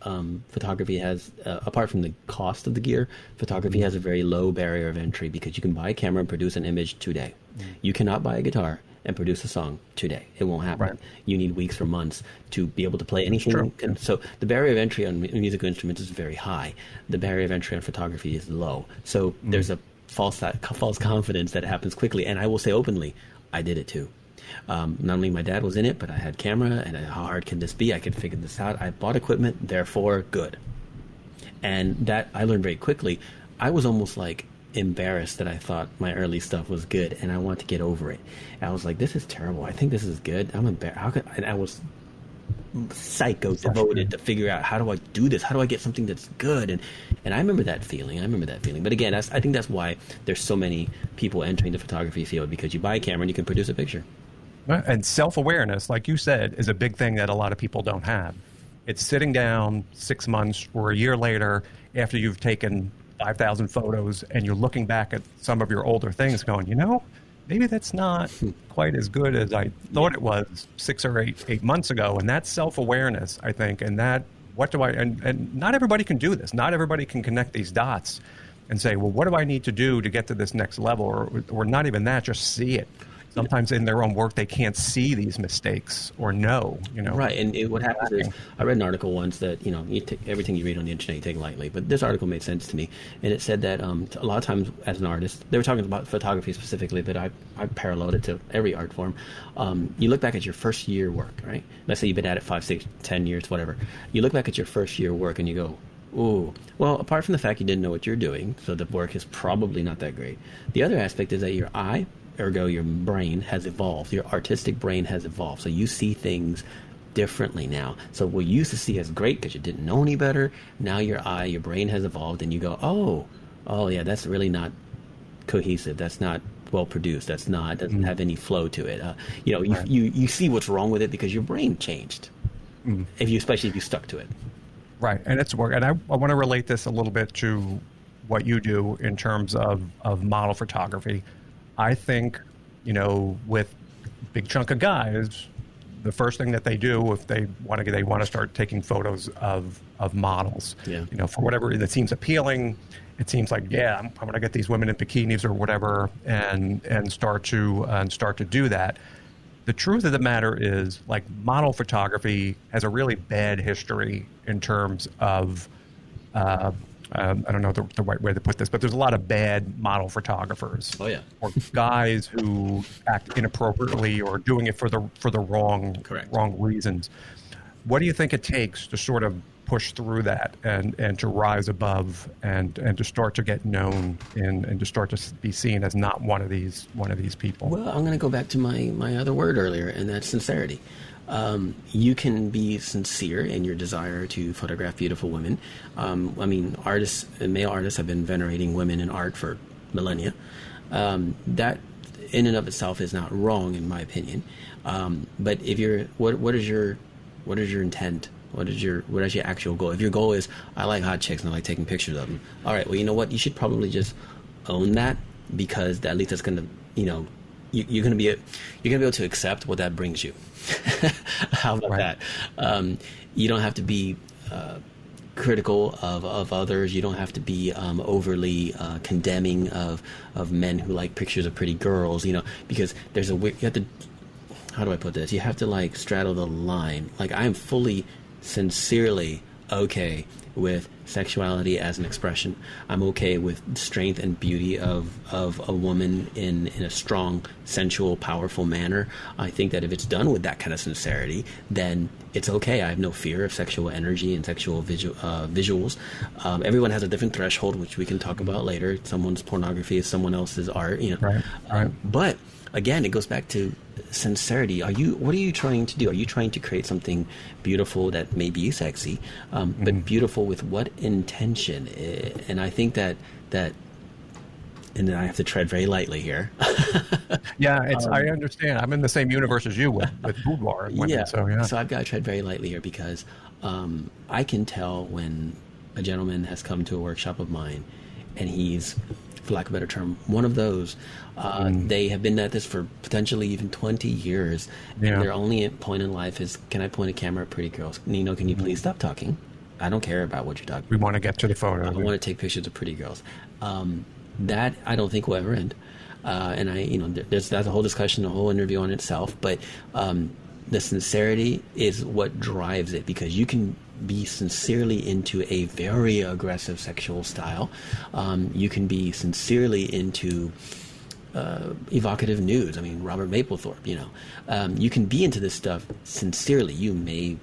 Speaker 1: photography has, apart from the cost of the gear, photography has a very low barrier of entry because you can buy a camera and produce an image today. You cannot buy a guitar and produce a song today. It won't happen.
Speaker 4: Right.
Speaker 1: You need weeks or months to be able to play anything. So the barrier of entry on musical instruments is very high. The barrier of entry on photography is low. So there's a false confidence that happens quickly. And I will say openly, I did it too. Not only my dad was in it, but I had camera, and how hard can this be? I could figure this out. I bought equipment, therefore good. And that I learned very quickly. I was almost like embarrassed that I thought my early stuff was good, and I want to get over it. And I was like, this is terrible. I think this is good. I'm embarrassed. And I was psycho devoted to figure out, how do I do this? How do I get something that's good? And I remember that feeling. But again, I think that's why there's so many people entering the photography field, because you buy a camera and you can produce a picture.
Speaker 4: And self-awareness, like you said, is a big thing that a lot of people don't have. It's sitting down 6 months or a year later after you've taken 5,000 photos and you're looking back at some of your older things going, maybe that's not quite as good as I thought it was 6 or 8 months ago. And that's self-awareness, I think. And that, and not everybody can do this. Not everybody can connect these dots and say, well, what do I need to do to get to this next level? Or not even that, just see it. Sometimes in their own work, they can't see these mistakes or know,
Speaker 1: Right, and what happens is, I read an article once that, you take everything you read on the internet, you take lightly. But this article made sense to me. And it said that a lot of times as an artist, they were talking about photography specifically, but I paralleled it to every art form. You look back at your first year work, right? Let's say you've been at it 5, 6, 10 years, whatever. You look back at your first year work and you go, ooh, well, apart from the fact you didn't know what you're doing, so the work is probably not that great. The other aspect is that your eye, ergo your brain, has evolved. Your artistic brain has evolved. So you see things differently now. So what you used to see as great because you didn't know any better, now your brain has evolved, and you go, oh yeah, that's really not cohesive. That's not well produced. Doesn't have any flow to it. Right. you see what's wrong with it because your brain changed. Especially if you stuck to it.
Speaker 4: Right, and it's work. And I want to relate this a little bit to what you do in terms of model photography. I think, with a big chunk of guys, the first thing that they do if they want to start taking photos of models. Yeah. For whatever that seems appealing, it seems like, I'm going to get these women in bikinis or whatever, and start to do that. The truth of the matter is, like, model photography has a really bad history in terms of. I don't know the right way to put this, but there's a lot of bad model photographers.
Speaker 1: Oh yeah,
Speaker 4: or guys who act inappropriately or doing it for the wrong reasons. What do you think it takes to sort of push through that and to rise above and to start to get known and to start to be seen as not one of these people?
Speaker 1: Well, I'm going to go back to my other word earlier, and that's sincerity. You can be sincere in your desire to photograph beautiful women. Artists and male artists have been venerating women in art for millennia. That in and of itself is not wrong, in my opinion. But if you're, what is your intent? What is your actual goal? If your goal is, I like hot chicks and I like taking pictures of them. All right, well, you know what? You should probably just own that, because at least that's going to, you're going to be able to accept what that brings you. How about that? You don't have to be critical of others. You don't have to be overly condemning of men who like pictures of pretty girls. Because there's you have to. How do I put this? You have to straddle the line. I am fully, sincerely okay with sexuality as an expression. I'm okay with strength and beauty of a woman in a strong, sensual, powerful manner. I think that if it's done with that kind of sincerity, then it's okay. I have no fear of sexual energy and sexual visuals. Everyone has a different threshold, which we can talk about later. Someone's pornography is someone else's art. Right. But again, it goes back to sincerity. What are you trying to do? Are you trying to create something beautiful that may be sexy, but beautiful with what intention? And I think that and then I have to tread very lightly here.
Speaker 4: Yeah, I understand. I'm in the same universe as you with boudoir and women.
Speaker 1: So I've got to tread very lightly here, because I can tell when a gentleman has come to a workshop of mine, and he's, for lack of a better term, one of those. They have been at this for potentially even 20 years.
Speaker 4: Yeah.
Speaker 1: And their only point in life is, can I point a camera at pretty girls? Nino, can you please stop talking? I don't care about what you're talking about.
Speaker 4: We want to get to the photo.
Speaker 1: I want to take pictures of pretty girls. That I don't think will ever end. And that's a whole discussion, a whole interview on itself. But the sincerity is what drives it, because you can be sincerely into a very aggressive sexual style. You can be sincerely into evocative nudes. I mean, Robert Mapplethorpe, you can be into this stuff sincerely. You may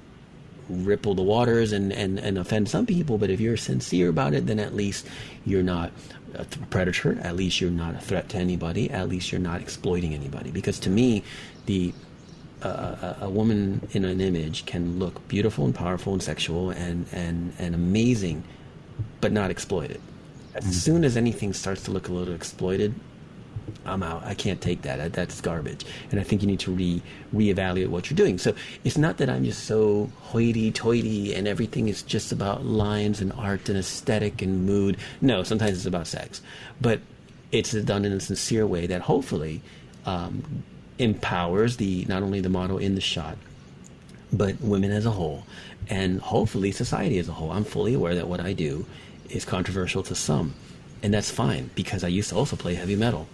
Speaker 1: ripple the waters and offend some people, but if you're sincere about it, then at least you're not a predator, at least you're not a threat to anybody, at least you're not exploiting anybody. Because to me, a woman in an image can look beautiful and powerful and sexual and amazing, but not exploited. As soon as anything starts to look a little exploited, I'm out. I can't take that. That's garbage. And I think you need to reevaluate what you're doing. So it's not that I'm just so hoity-toity and everything is just about lines and art and aesthetic and mood. No, sometimes it's about sex. But it's done in a sincere way that hopefully empowers not only the model in the shot, but women as a whole, and hopefully society as a whole. I'm fully aware that what I do is controversial to some. And that's fine, because I used to also play heavy metal.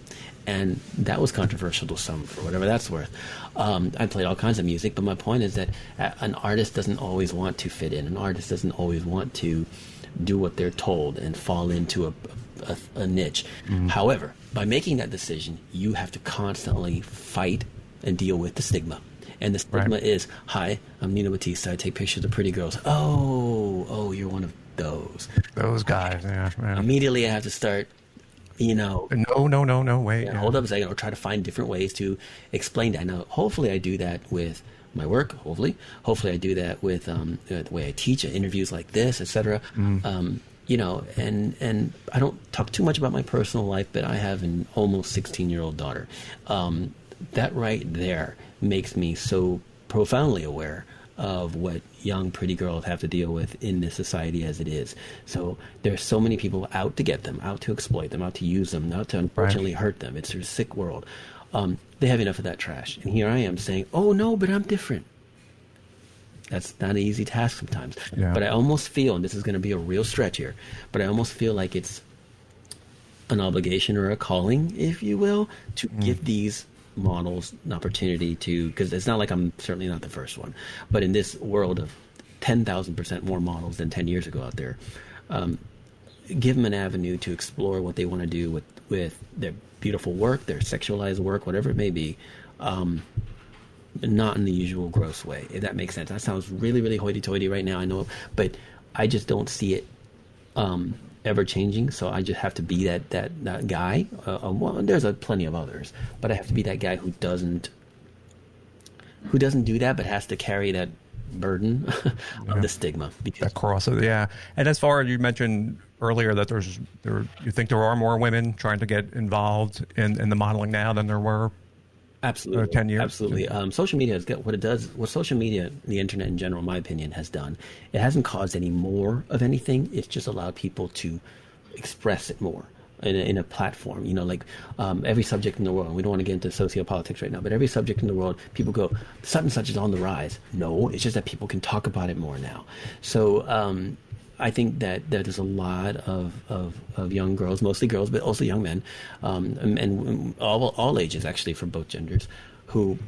Speaker 1: And that was controversial to some, for whatever that's worth. I played all kinds of music, but my point is that an artist doesn't always want to fit in. An artist doesn't always want to do what they're told and fall into a niche. However, by making that decision, you have to constantly fight and deal with the stigma. And the stigma is, hi, I'm Nino Batista. I take pictures of pretty girls. Oh, you're one of those
Speaker 4: guys. Yeah.
Speaker 1: Immediately I have to start,
Speaker 4: No, wait.
Speaker 1: Yeah. Hold up a second, or try to find different ways to explain that. Now, hopefully I do that with my work, hopefully I do that with the way I teach, interviews like this, etc. And I don't talk too much about my personal life, but I have an almost 16-year-old daughter. That right there makes me so profoundly aware of what young pretty girls have to deal with in this society as it is. So there's so many people out to get them, out to exploit them, out to use them, out to unfortunately hurt them. It's a sick world. They have enough of that trash. And here I am saying, oh no, but I'm different. That's not an easy task sometimes. Yeah. But I almost feel, and this is going to be a real stretch here, but I almost feel like it's an obligation or a calling, if you will, to give these models an opportunity to, because it's not like I'm certainly not the first one, but in this world of 10,000% more models than 10 years ago out there, give them an avenue to explore what they want to do with their beautiful work, their sexualized work, whatever it may be, not in the usual gross way, if that makes sense. That sounds really, really hoity-toity right now, I know, but I just don't see it ever changing. So I just have to be that guy. Well, there's plenty of others, but I have to be that guy who doesn't do that, but has to carry that burden of the stigma. Because
Speaker 4: that cross, yeah. And as far as you mentioned earlier, that you think there are more women trying to get involved in the modeling now than there were.
Speaker 1: Absolutely.
Speaker 4: 10 years.
Speaker 1: Absolutely. Social media has got what it does, what social media, the internet in general, in my opinion, has done. It hasn't caused any more of anything. It's just allowed people to express it more in a platform. Every subject in the world, we don't want to get into sociopolitics right now, but every subject in the world, people go, such and such is on the rise. No, it's just that people can talk about it more now. So, I think that there's a lot of young girls, mostly girls, but also young men, and all ages actually for both genders, who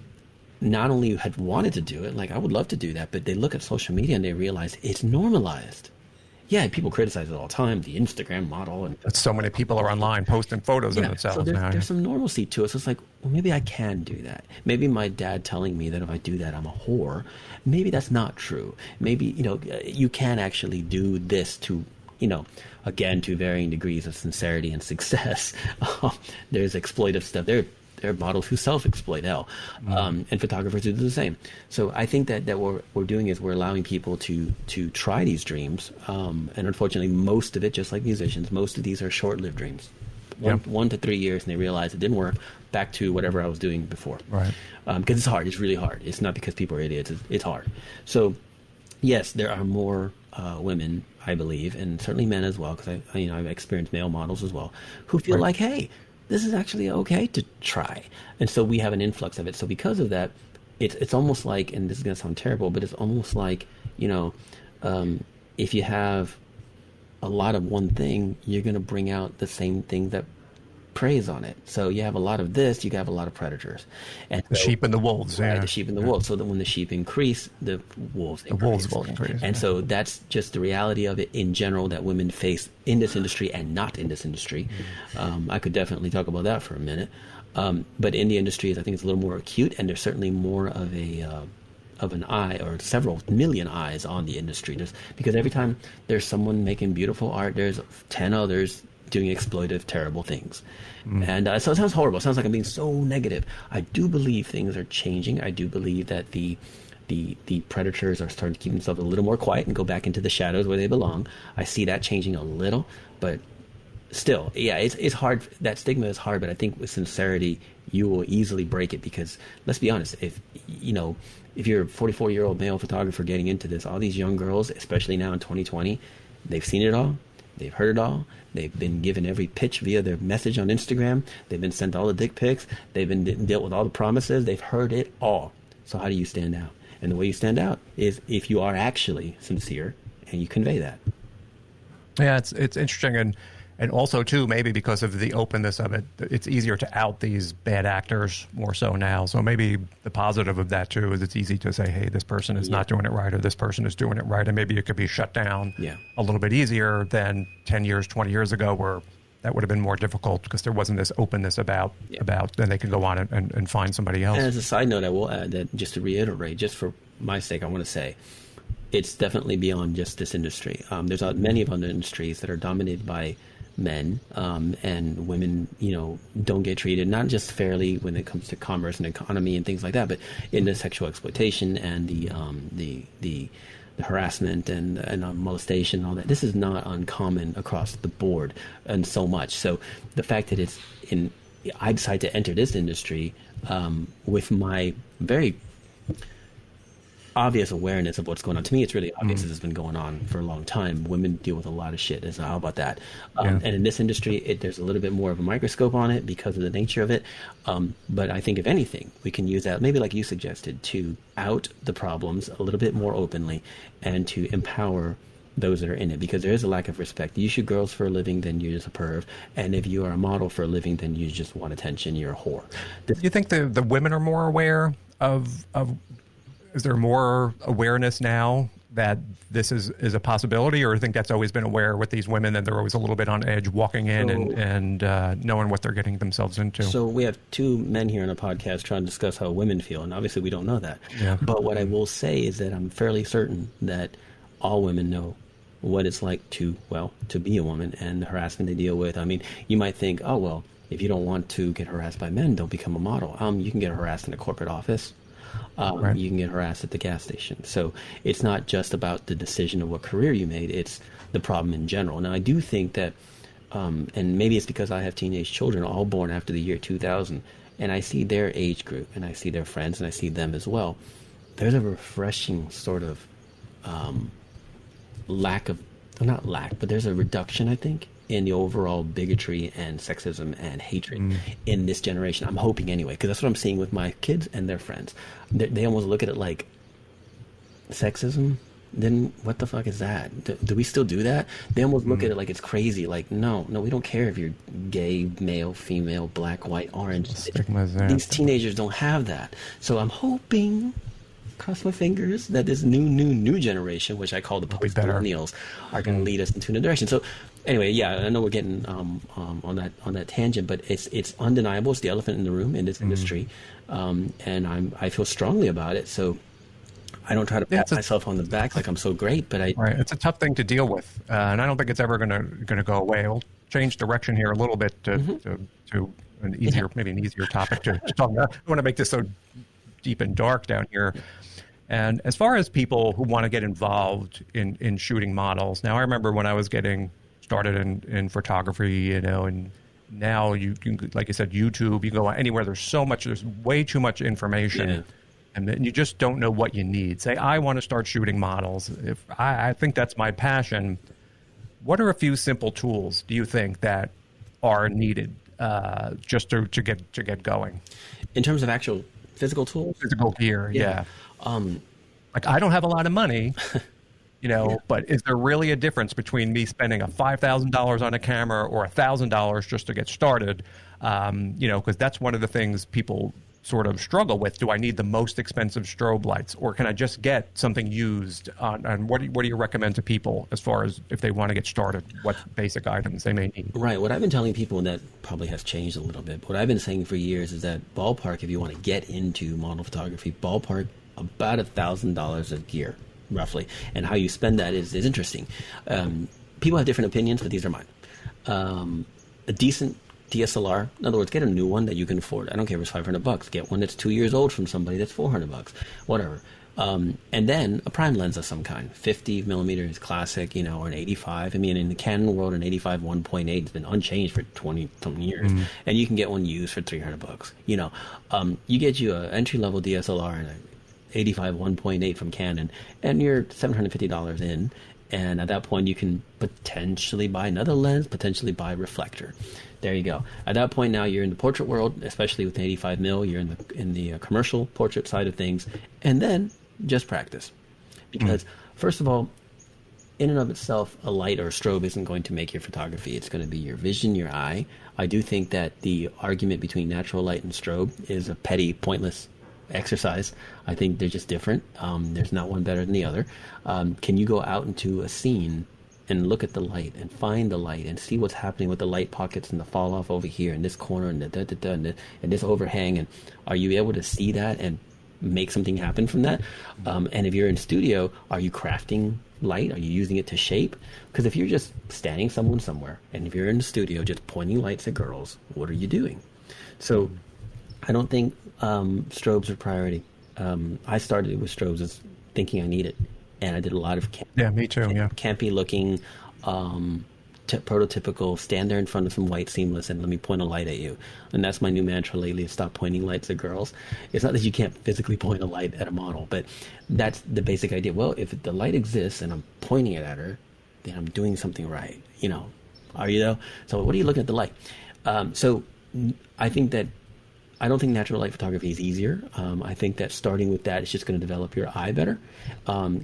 Speaker 1: not only had wanted to do it, like I would love to do that, but they look at social media and they realize it's normalized. Yeah, people criticize it all the time, the Instagram model. And
Speaker 4: so many people are online posting photos of themselves.
Speaker 1: So there's some normalcy to it. So it's like, well, maybe I can do that. Maybe my dad telling me that if I do that, I'm a whore. Maybe that's not true. Maybe, you can actually do this to, again, to varying degrees of sincerity and success. There's exploitive stuff. There are models who self-exploit and photographers who do the same. So I think that what we're doing is we're allowing people to try these dreams. And unfortunately, most of it, just like musicians, most of these are short-lived dreams. 1 to 3 years, and they realize it didn't work, back to whatever I was doing before.
Speaker 4: Right.
Speaker 1: Because it's hard. It's really hard. It's not because people are idiots. It's hard. So, yes, there are more women, I believe, and certainly men as well, because I've experienced male models as well, who feel like, hey, this is actually okay to try. And so we have an influx of it. So because of that, it's almost like, and this is going to sound terrible, but it's almost like, if you have a lot of one thing, you're going to bring out the same thing that preys on it. So you have a lot of this, you have a lot of predators. And
Speaker 4: the sheep and the wolves.
Speaker 1: Right, the sheep and the wolves. So that when the sheep increase, the wolves increase.
Speaker 4: The wolves will increase.
Speaker 1: And so that's just the reality of it in general that women face in this industry and not in this industry. I could definitely talk about that for a minute. But in the industry, I think it's a little more acute, and there's certainly more of an eye or several million eyes on the industry. Because every time there's someone making beautiful art, there's 10 others doing exploitive, terrible things. And so it sounds horrible. It sounds like I'm being so negative. I do believe things are changing. I do believe that the predators are starting to keep themselves a little more quiet and go back into the shadows where they belong. I see that changing a little, but still, yeah, it's hard. That stigma is hard, but I think with sincerity, you will easily break it, because let's be honest, if you're a 44-year-old male photographer getting into this, all these young girls, especially now in 2020, they've seen it all. They've heard it all. They've been given every pitch via their message on Instagram. They've been sent all the dick pics. They've been dealt with all the promises. They've heard it all. So how do you stand out? And the way you stand out is if you are actually sincere and you convey that.
Speaker 4: Yeah, it's interesting. And also, too, maybe because of the openness of it, it's easier to out these bad actors more so now. So maybe the positive of that, too, is it's easy to say, hey, this person is not doing it right, or this person is doing it right. And maybe it could be shut down a little bit easier than 10 years, 20 years ago, where that would have been more difficult because there wasn't this openness about then they could go on and find somebody else.
Speaker 1: And as a side note, I will add that, just to reiterate, just for my sake, I want to say, it's definitely beyond just this industry. There's many of other industries that are dominated by men, and women, don't get treated not just fairly when it comes to commerce and economy and things like that, but in the sexual exploitation and the harassment and molestation and all that. This is not uncommon across the board, and so much. So the fact that I decided to enter this industry with my very obvious awareness of what's going on. To me, it's really obvious. It's been going on for a long time. Women deal with a lot of shit. So how about that? And in this industry, there's a little bit more of a microscope on it because of the nature of it. But I think if anything, we can use that, maybe like you suggested, to out the problems a little bit more openly and to empower those that are in it, because there is a lack of respect. You shoot girls for a living, then you're just a perv. And if you are a model for a living, then you just want attention. You're a whore.
Speaker 4: You think the women are more aware of is there more awareness now that this is a possibility, or I think that's always been aware with these women, that they're always a little bit on edge walking in and knowing what they're getting themselves into?
Speaker 1: So we have two men here on a podcast trying to discuss how women feel, and obviously we don't know that. Yeah. But what I will say is that I'm fairly certain that all women know what it's like to be a woman and the harassment they deal with. I mean, you might think, oh, well, if you don't want to get harassed by men, don't become a model. You can get harassed in a corporate office. Right. You can get harassed at the gas station. So it's not just about the decision of what career you made, it's the problem in general. Now, I do think that, and maybe it's because I have teenage children all born after the year 2000, and I see their age group, and I see their friends, and I see them as well. There's a refreshing sort of there's a reduction, I think, in the overall bigotry and sexism and hatred in this generation. I'm hoping anyway, because that's what I'm seeing with my kids and their friends. They almost look at it like, sexism? Then what the fuck is that? Do we still do that? They almost look at it like it's crazy. Like, no, we don't care if you're gay, male, female, black, white, orange. These teenagers don't have that. So I'm hoping, cross my fingers, that this new generation, which I call the post-millennials, are going to lead us into a new direction. So anyway, yeah, I know we're getting on that tangent, but it's undeniable. It's the elephant in the room in this industry, and I feel strongly about it. So I don't try to pat myself on the back like I'm so great, but right.
Speaker 4: It's a tough thing to deal with, and I don't think it's ever going to go away. We'll change direction here a little bit to an easier, maybe an easier topic to talk about. I don't want to make this so deep and dark down here. And as far as people who want to get involved in shooting models, now I remember when I was getting started in photography, and now you can, like you said, YouTube, you can go anywhere. There's way too much information and then you just don't know what you need. Say, I want to start shooting models. If I think that's my passion, what are a few simple tools do you think that are needed just to get going?
Speaker 1: In terms of actual physical tools?
Speaker 4: Physical gear, yeah. Like, I don't have a lot of money, but is there really a difference between me spending a $5,000 on a camera or $1,000 just to get started? Because that's one of the things people sort of struggle with. Do I need the most expensive strobe lights, or can I just get something used? And what do you recommend to people as far as if they want to get started, what basic items they may need?
Speaker 1: Right. What I've been telling people, and that probably has changed a little bit, but what I've been saying for years is that ballpark, if you want to get into model photography, ballpark about $1,000 of gear, roughly. And how you spend that is interesting. People have different opinions, but these are mine. A decent DSLR, in other words, get a new one that you can afford. I don't care if it's $500. Get one that's 2 years old from somebody that's $400, whatever. And then a prime lens of some kind, 50 millimeters classic, or an 85. I mean, in the Canon world, an 85 1.8 has been unchanged for 20-something years, and you can get one used for $300. You get you an entry-level DSLR and an 85 1.8 from Canon, and you're $750 in. And at that point, you can potentially buy another lens, potentially buy a reflector. There you go. At that point, now you're in the portrait world, especially with an 85 mil. You're in the commercial portrait side of things, and then just practice. Because first of all, in and of itself, a light or a strobe isn't going to make your photography. It's going to be your vision, your eye. I do think that the argument between natural light and strobe is a petty, pointless exercise. I think they're just different. There's not one better than the other. Can you go out into a scene and look at the light and find the light and see what's happening with the light pockets and the fall off over here in this corner and and this overhang, and are you able to see that and make something happen from that? And if you're in studio, are you crafting light? Are you using it to shape? Because if you're just standing somewhere, and if you're in the studio just pointing lights at girls, what are you doing? So I don't think strobes are priority. I started with strobes as thinking I need it, and I did a lot of
Speaker 4: me too.
Speaker 1: Campy looking, prototypical. Stand there in front of some white seamless and let me point a light at you. And that's my new mantra lately: is stop pointing lights at girls. It's not that you can't physically point a light at a model, but that's the basic idea. Well, if the light exists and I'm pointing it at her, then I'm doing something right. Are you though? So what are you looking at the light? So I don't think natural light photography is easier. I think that starting with that is just going to develop your eye better.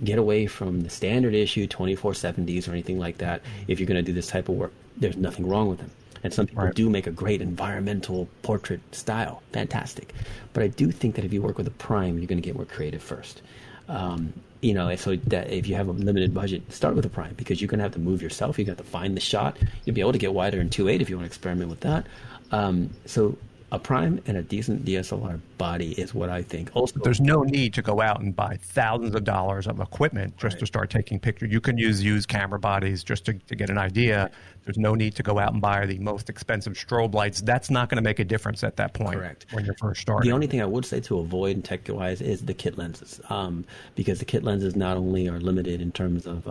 Speaker 1: Get away from the standard issue 2470s or anything like that. If you're going to do this type of work, there's nothing wrong with them. And some people do make a great environmental portrait style. Fantastic. But I do think that if you work with a prime, you're going to get more creative first. So that if you have a limited budget, start with a prime, because you're going to have to move yourself. You're going to have to find the shot. You'll be able to get wider in 2.8 if you want to experiment with that. So a prime and a decent DSLR body is what I think. Also,
Speaker 4: there's no need to go out and buy thousands of dollars of equipment just to start taking pictures. You can use used camera bodies just to get an idea. There's no need to go out and buy the most expensive strobe lights. That's not going to make a difference at that point. Correct. When you're first starting.
Speaker 1: The only thing I would say to avoid tech-wise is the kit lenses, because the kit lenses not only are limited in terms of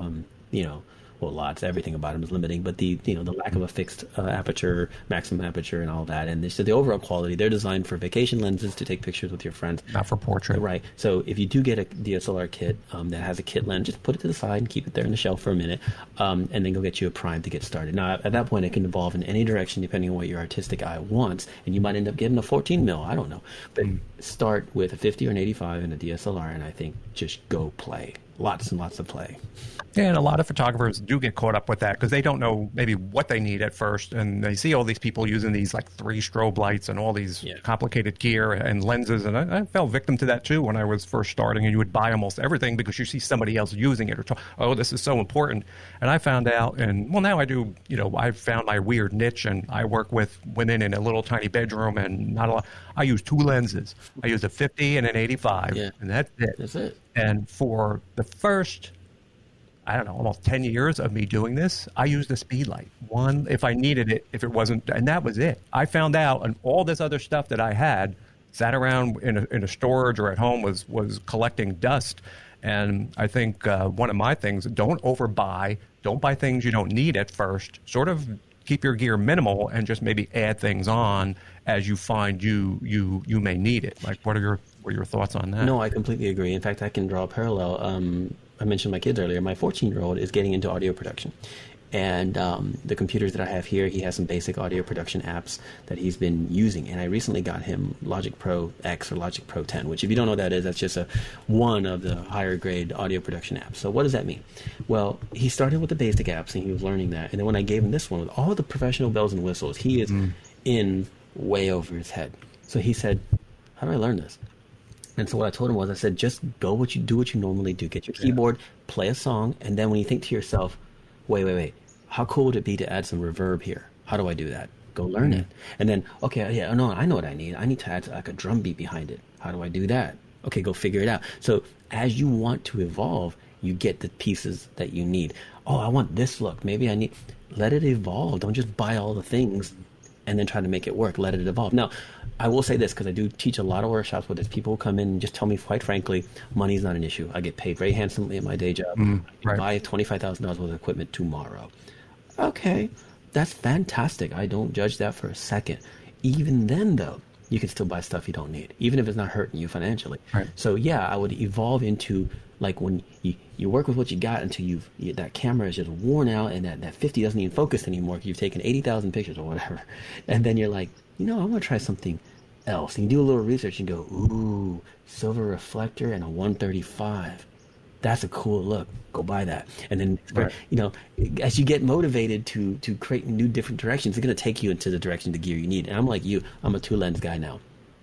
Speaker 1: everything about them is limiting, but the lack of a fixed aperture, maximum aperture, and all that, and so the overall quality, they're designed for vacation lenses to take pictures with your friends,
Speaker 4: not for portrait.
Speaker 1: Right. So if you do get a DSLR kit that has a kit lens, just put it to the side and keep it there in the shelf for a minute, and then go get you a prime to get started. Now at that point, it can evolve in any direction depending on what your artistic eye wants, and you might end up getting a 14 mil. I don't know, but start with a 50 or an 85 and a DSLR, and I think just go play. Lots and lots of play.
Speaker 4: Yeah, and a lot of photographers do get caught up with that because they don't know maybe what they need at first, and they see all these people using these like 3 strobe lights and all these complicated gear and lenses, and I fell victim to that too when I was first starting, and you would buy almost everything because you see somebody else using it or oh, this is so important. And I found out, and well, now I do, I've found my weird niche, and I work with women in a little tiny bedroom, and not a lot. I use 2 lenses. I use a 50 and an 85, and that's it.
Speaker 1: That's it.
Speaker 4: And for the first, almost 10 years of me doing this, I used a speed light. One, if I needed it, if it wasn't, and that was it. I found out, and all this other stuff that I had sat around in a storage or at home was collecting dust. And I think one of my things, don't overbuy. Don't buy things you don't need at first. Sort of keep your gear minimal and just maybe add things on as you find you may need it. Like, what are What are your thoughts on that?
Speaker 1: No, I completely agree. In fact, I can draw a parallel. I mentioned my kids earlier. My 14-year-old is getting into audio production. And the computers that I have here, he has some basic audio production apps that he's been using. And I recently got him Logic Pro X or Logic Pro 10, which if you don't know what that is, that's just one of the higher grade audio production apps. So what does that mean? Well, he started with the basic apps and he was learning that. And then when I gave him this one with all the professional bells and whistles, he is in way over his head. So he said, how do I learn this? And so what I told him was, I said, just do what you normally do. Get your keyboard, play a song, and then when you think to yourself, wait, how cool would it be to add some reverb here? How do I do that? Go learn it. And then, okay, yeah, no, I know what I need. I need to add like a drum beat behind it. How do I do that? Okay, go figure it out. So as you want to evolve, you get the pieces that you need. Oh, I want this look. Maybe let it evolve. Don't just buy all the things and then try to make it work. Let it evolve. Now, I will say this, because I do teach a lot of workshops with this. People will come in and just tell me, quite frankly, money's not an issue. I get paid very handsomely at my day job. I buy $25,000 worth of equipment tomorrow. Okay, that's fantastic. I don't judge that for a second. Even then, though, you can still buy stuff you don't need, even if it's not hurting you financially. Right. So, yeah, I would evolve into, like, when you work with what you got until that camera is just worn out and that 50 doesn't even focus anymore because you've taken 80,000 pictures or whatever. And then you're like, I want to try something else. And you do a little research and go, ooh, silver reflector and a 135. That's a cool look. Go buy that. And then, as you get motivated to create new different directions, it's going to take you into the direction, the gear you need. And I'm like you. I'm a 2-lens guy now.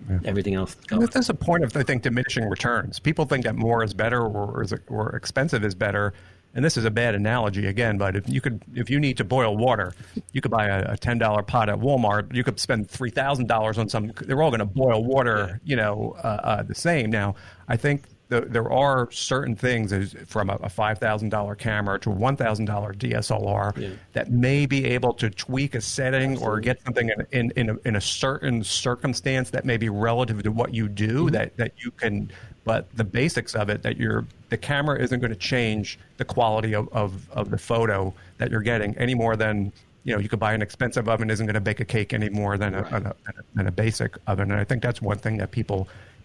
Speaker 1: Yeah. Everything else.
Speaker 4: And that's a point of, I think, diminishing returns. People think that more is better or expensive is better. And this is a bad analogy again, but if you need to boil water, you could buy a $10 pot at Walmart. You could spend $3,000 on some. They're all going to boil water, the same. Now, I think there are certain things, from a $5,000 camera to a $1,000 DSLR, that may be able to tweak a setting or get something in a certain circumstance that may be relative to what you do, that you can. But the basics of it, the camera isn't going to change the quality of the photo that you're getting any more than, you could buy an expensive oven isn't going to bake a cake any more than a basic oven. And I think that's one thing that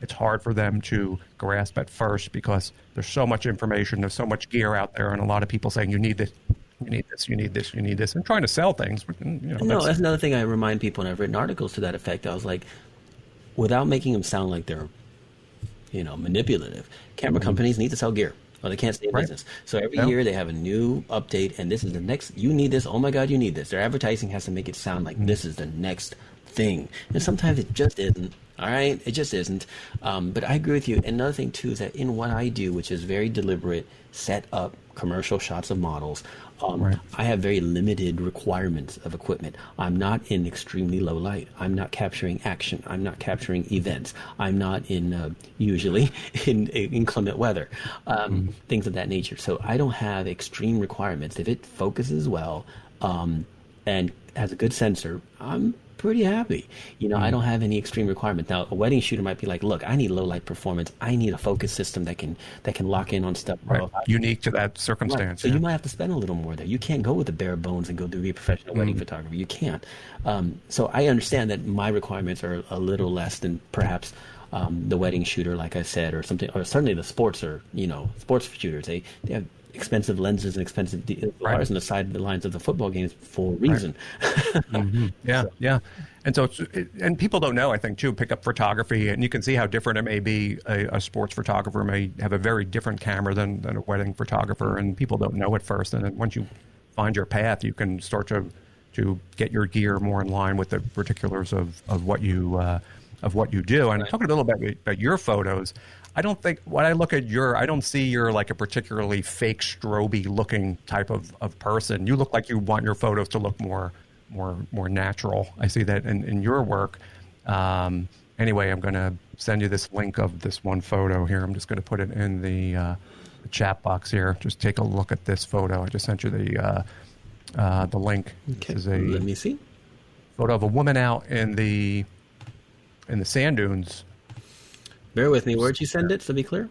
Speaker 4: it's hard for them to grasp at first, because there's so much information, there's so much gear out there, and a lot of people saying you need this, you need this, you need this, you need this, and trying to sell things.
Speaker 1: No, that's another thing I remind people, and I've written articles to that effect. I was like, without making them sound like they're manipulative, camera companies need to sell gear or they can't stay in business. So every year they have a new update, and this is the next, you need this, oh my God, you need this. Their advertising has to make it sound like this is the next thing. And sometimes it just isn't. All right? It just isn't. But I agree with you. Another thing, too, is that in what I do, which is very deliberate, set up commercial shots of models, I have very limited requirements of equipment. I'm not in extremely low light. I'm not capturing action. I'm not capturing events. I'm not usually in inclement weather, things of that nature. So I don't have extreme requirements. If it focuses well and has a good sensor, I'm pretty happy. I don't have any extreme requirements. Now, a wedding shooter might be like, look, I need low light performance. I need a focus system that can lock in on stuff.
Speaker 4: Unique to that circumstance.
Speaker 1: Right. So you might have to spend a little more there. You can't go with the bare bones and go do a professional wedding photography. You can't. So I understand that my requirements are a little less than perhaps the wedding shooter, like I said, or something, or certainly the sports shooters. They have expensive lenses and expensive DSLRs on the side of the lines of the football games for a reason.
Speaker 4: Yeah. And so, and people don't know, I think, too, pick up photography, and you can see how different it may be. A sports photographer may have a very different camera than a wedding photographer, and people don't know at first. And then once you find your path, you can start to get your gear more in line with the particulars of what you do. And talking a little bit about your photos, I don't think, when I look at I don't see you're like a particularly fake strobe looking type of person. You look like you want your photos to look more natural. I see that in your work. Anyway, I'm going to send you this link of this one photo here. I'm just going to put it in the chat box here. Just take a look at this photo. I just sent you the link.
Speaker 1: Okay.
Speaker 4: This is
Speaker 1: Let me see.
Speaker 4: Photo of a woman out in the sand dunes.
Speaker 1: Bear with me. Where'd you send it, to be clear?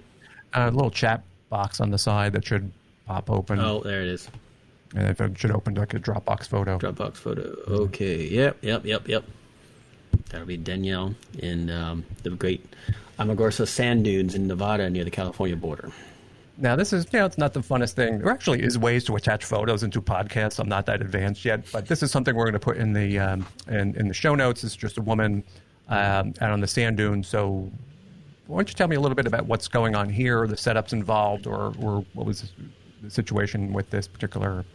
Speaker 4: A little chat box on the side that should pop open.
Speaker 1: Oh, there it is.
Speaker 4: And if it should open like a Dropbox photo.
Speaker 1: Dropbox photo. Okay. Yep. That'll be Danielle in the great Amargosa sand dunes in Nevada near the California border.
Speaker 4: Now, this is, it's not the funnest thing. There actually is ways to attach photos into podcasts. I'm not that advanced yet, but this is something we're going to put in the in the show notes. It's just a woman out on the sand dunes. So why don't you tell me a little bit about what's going on here, the setups involved, or what was the situation with this particular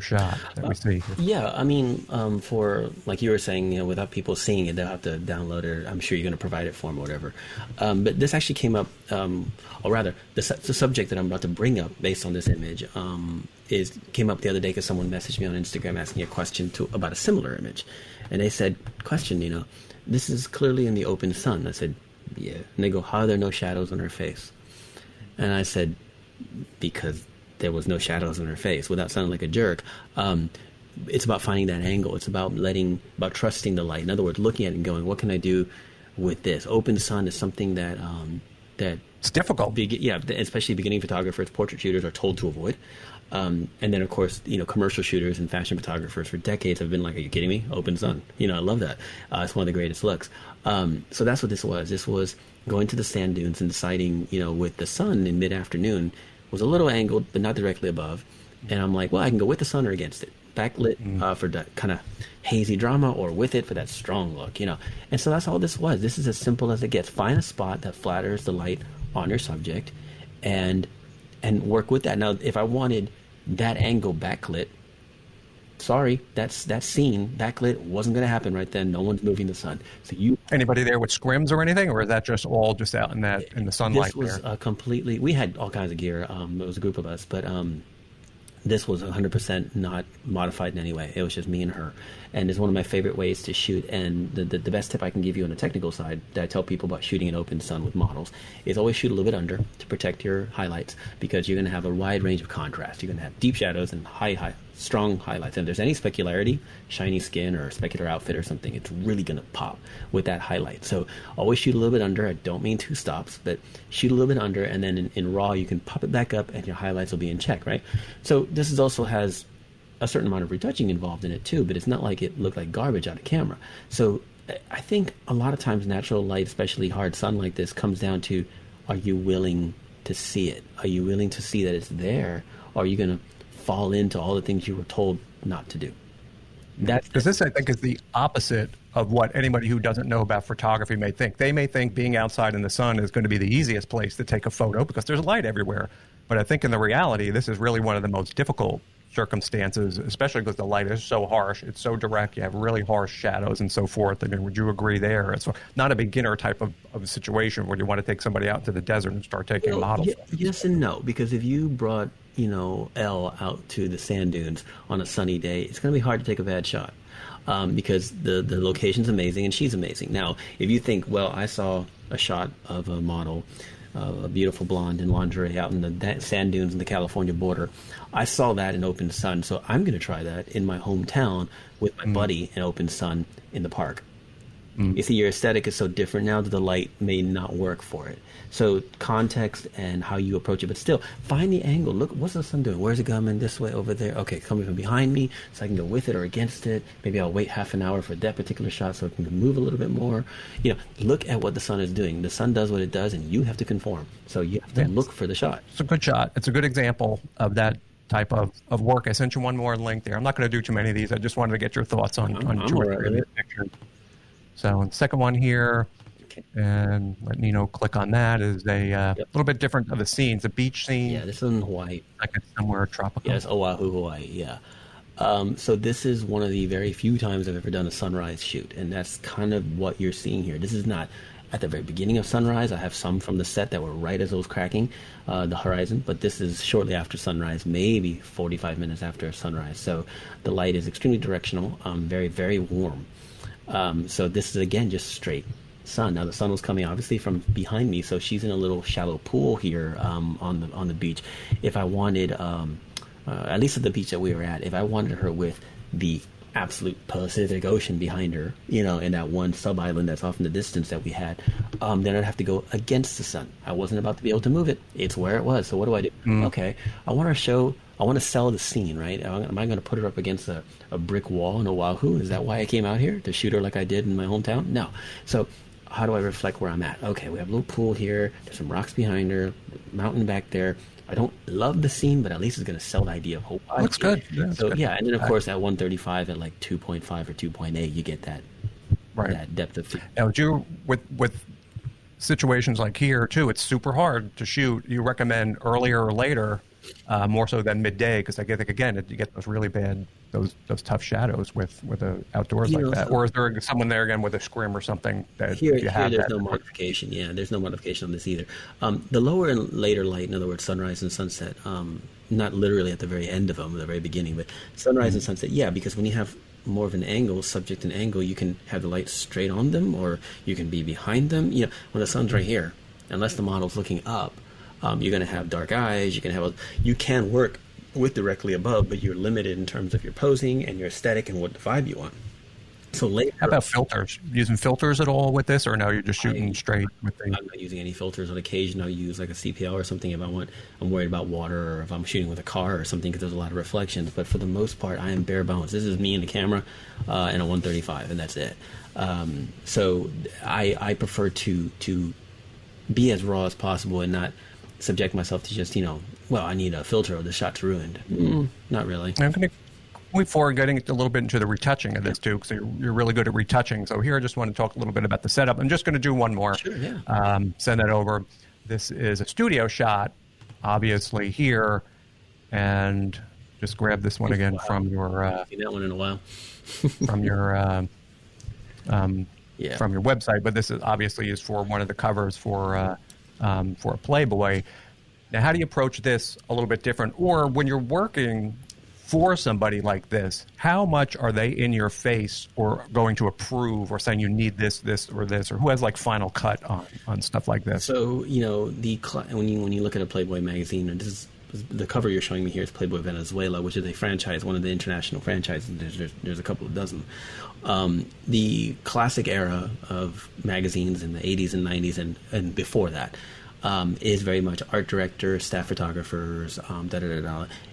Speaker 4: shot that we see?
Speaker 1: Yeah, I mean, for, like you were saying, without people seeing it, they'll have to download it. I'm sure you're going to provide it for them or whatever. But this actually came up, or rather, the subject that I'm about to bring up based on this image came up the other day because someone messaged me on Instagram asking a question about a similar image. And they said, question, this is clearly in the open sun. I said, yeah. And they go, how are there no shadows on her face? And I said, because there was no shadows on her face, without sounding like a jerk. It's about finding that angle. It's about trusting the light. In other words, looking at it and going, what can I do with this? Open sun is something that
Speaker 4: it's difficult.
Speaker 1: Especially beginning photographers, portrait shooters are told to avoid. And then, of course, commercial shooters and fashion photographers for decades have been like, are you kidding me? Open sun. I love that. It's one of the greatest looks. So that's what this was. This was going to the sand dunes and deciding, with the sun in mid-afternoon, was a little angled, but not directly above. And I'm like, well, I can go with the sun or against it. Backlit for that kind of hazy drama, or with it for that strong look, And so that's all this was. This is as simple as it gets. Find a spot that flatters the light on your subject and work with that. Now, if I wanted that angle backlit, sorry, that scene backlit wasn't going to happen right then. No one's moving the sun. So
Speaker 4: anybody there with scrims or anything, or is that just all just out in the sunlight?
Speaker 1: This was completely. We had all kinds of gear. It was a group of us, but this was 100% not modified in any way. It was just me and her. And it's one of my favorite ways to shoot. And the best tip I can give you on the technical side that I tell people about shooting in open sun with models is always shoot a little bit under to protect your highlights, because you're going to have a wide range of contrast. You're going to have deep shadows and strong highlights. And if there's any specularity, shiny skin or specular outfit or something, it's really going to pop with that highlight. So always shoot a little bit under. I don't mean 2 stops, but shoot a little bit under, and then in RAW you can pop it back up and your highlights will be in check, right? So this also has a certain amount of retouching involved in it too, but it's not like it looked like garbage out of camera. So I think a lot of times natural light, especially hard sun like this, comes down to, are you willing to see it? Are you willing to see that it's there? Or are you going to fall into all the things you were told not to do?
Speaker 4: Because this, I think, is the opposite of what anybody who doesn't know about photography may think. They may think being outside in the sun is going to be the easiest place to take a photo because there's light everywhere. But I think in the reality, this is really one of the most difficult circumstances, especially because the light is so harsh. It's so direct. You have really harsh shadows and so forth. I mean, would you agree there? It's not a beginner type of situation where you want to take somebody out to the desert and start taking models.
Speaker 1: Yes and no, because if you brought, Elle out to the sand dunes on a sunny day, it's going to be hard to take a bad shot. Because the location's amazing and she's amazing. Now, if you think, well, I saw a shot of a model, a beautiful blonde in lingerie out in the sand dunes in the California border, I saw that in open sun, so I'm going to try that in my hometown with my buddy in open sun in the park. You see, your aesthetic is so different now that the light may not work for it. So context and how you approach it, but still find the angle. Look, what's the sun doing? Where's it coming? This way, over there. Okay, coming from behind me, so I can go with it or against it. Maybe I'll wait half an hour for that particular shot so it can move a little bit more. Look at what the sun is doing. The sun does what it does, and you have to conform. So you have to look for the shot.
Speaker 4: It's a good shot. It's a good example of that type of work. I sent you one more link there. I'm not going to do too many of these. I just wanted to get your thoughts on two or three of these pictures. So the second one here, and let Nino click on that, is a little bit different of a scene. It's a beach scene.
Speaker 1: Yeah, this is in Hawaii.
Speaker 4: Like it's somewhere tropical.
Speaker 1: Yes, Oahu, Hawaii, yeah. So this is one of the very few times I've ever done a sunrise shoot, and that's kind of what you're seeing here. This is not at the very beginning of sunrise. I have some from the set that were right as it was cracking the horizon, but this is shortly after sunrise, maybe 45 minutes after sunrise. So the light is extremely directional, very, very warm. So this is, again, just straight sun. Now the sun was coming obviously from behind me, so she's in a little shallow pool here on the beach. If I wanted, at least at the beach that we were at, if I wanted her with the absolute Pacific Ocean behind her, and that one sub-island that's off in the distance that we had, then I'd have to go against the sun. I wasn't about to be able to move it. It's where it was. So what do I do? Okay, I want to sell the scene, right? Am I going to put her up against a brick wall in Oahu? Is that why I came out here, to shoot her like I did in my hometown? No. So how do I reflect where I'm at? Okay, we have a little pool here. There's some rocks behind her, mountain back there. I don't love the scene, but at least it's going to sell the idea of Hawaii.
Speaker 4: Looks good. Yeah,
Speaker 1: so
Speaker 4: good.
Speaker 1: Yeah, and then of course at 135 at like 2.5 or 2.8, you get that that depth of field.
Speaker 4: Now, with situations like here too, it's super hard to shoot. You recommend earlier or later, more so than midday, because I think again you get those really bad those tough shadows with outdoors like that. Or is there someone there again with a scrim or something that
Speaker 1: here
Speaker 4: you have?
Speaker 1: There's no modification. Yeah, there's no modification on this either. The lower and later light, in other words, sunrise and sunset, not literally at the very end of them, the very beginning, but sunrise and sunset. Yeah, because when you have more of an angle, subject and angle, you can have the light straight on them, or you can be behind them. When the sun's right here, unless the model's looking up, you're going to have dark eyes. You can work with directly above, but you're limited in terms of your posing and your aesthetic and what vibe you want. So later,
Speaker 4: how about filters? Using filters at all with this, or no? You're just shooting straight with things?
Speaker 1: I'm not using any filters. On occasion, I'll use like a CPL or something if I'm worried about water, or if I'm shooting with a car or something, because there's a lot of reflections. But for the most part, I am bare bones. This is me and the camera and a 135, and that's it. So I prefer to be as raw as possible and not subject myself to just, I need a filter or the shot's ruined. Not really.
Speaker 4: I'm going to move forward, getting a little bit into the retouching of this too, because you're really good at retouching. So here I just want to talk a little bit about the setup. I'm just going to do one more.
Speaker 1: Sure, yeah.
Speaker 4: Send that over. This is a studio shot, obviously here, and just grab this one again from your...
Speaker 1: seen that one in a while.
Speaker 4: from your website, but this is obviously is for one of the covers for a Playboy. Now, how do you approach this a little bit different? Or when you're working for somebody like this, how much are they in your face or going to approve or saying you need this, or this, or who has like final cut on stuff like this?
Speaker 1: So, when you look at a Playboy magazine, and this is the cover you're showing me here is Playboy Venezuela, which is a franchise, one of the international franchises. There's a couple of dozen. The classic era of magazines in the 80s and 90s and before that is very much art director, staff photographers,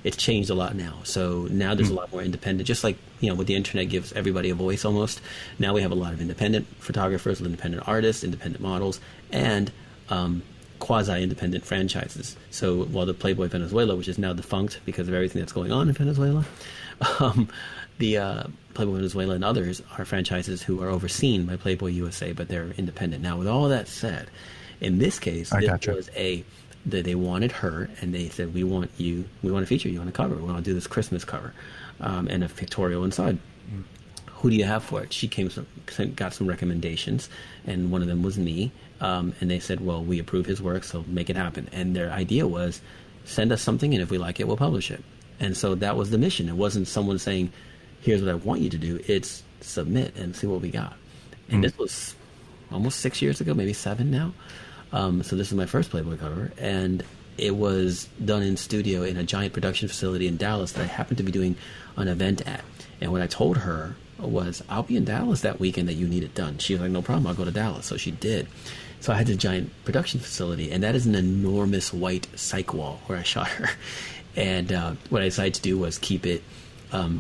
Speaker 1: It's changed a lot now. So now there's a lot more independent, just like, what the internet gives everybody a voice almost. Now we have a lot of independent photographers, independent artists, independent models, and quasi-independent franchises. So while the Playboy Venezuela, which is now defunct because of everything that's going on in Venezuela, the Playboy Venezuela and others are franchises who are overseen by Playboy USA, but they're independent. Now, with all that said, in this case, they wanted her, and they said, we want to feature you on a cover. We want to do this Christmas cover, and a pictorial inside. Who do you have for it? She got some recommendations, and one of them was me. And they said, well, we approve his work, so make it happen. And their idea was, send us something, and if we like it, we'll publish it. And so that was the mission. It wasn't someone saying, here's what I want you to do. It's submit and see what we got. And this was almost 6 years ago, maybe 7 now. So this is my first Playboy cover. And it was done in studio in a giant production facility in Dallas that I happened to be doing an event at. And what I told her was, I'll be in Dallas that weekend that you need it done. She was like, no problem, I'll go to Dallas. So she did. So I had this giant production facility, and that is an enormous white cyc wall where I shot her. And what I decided to do was keep it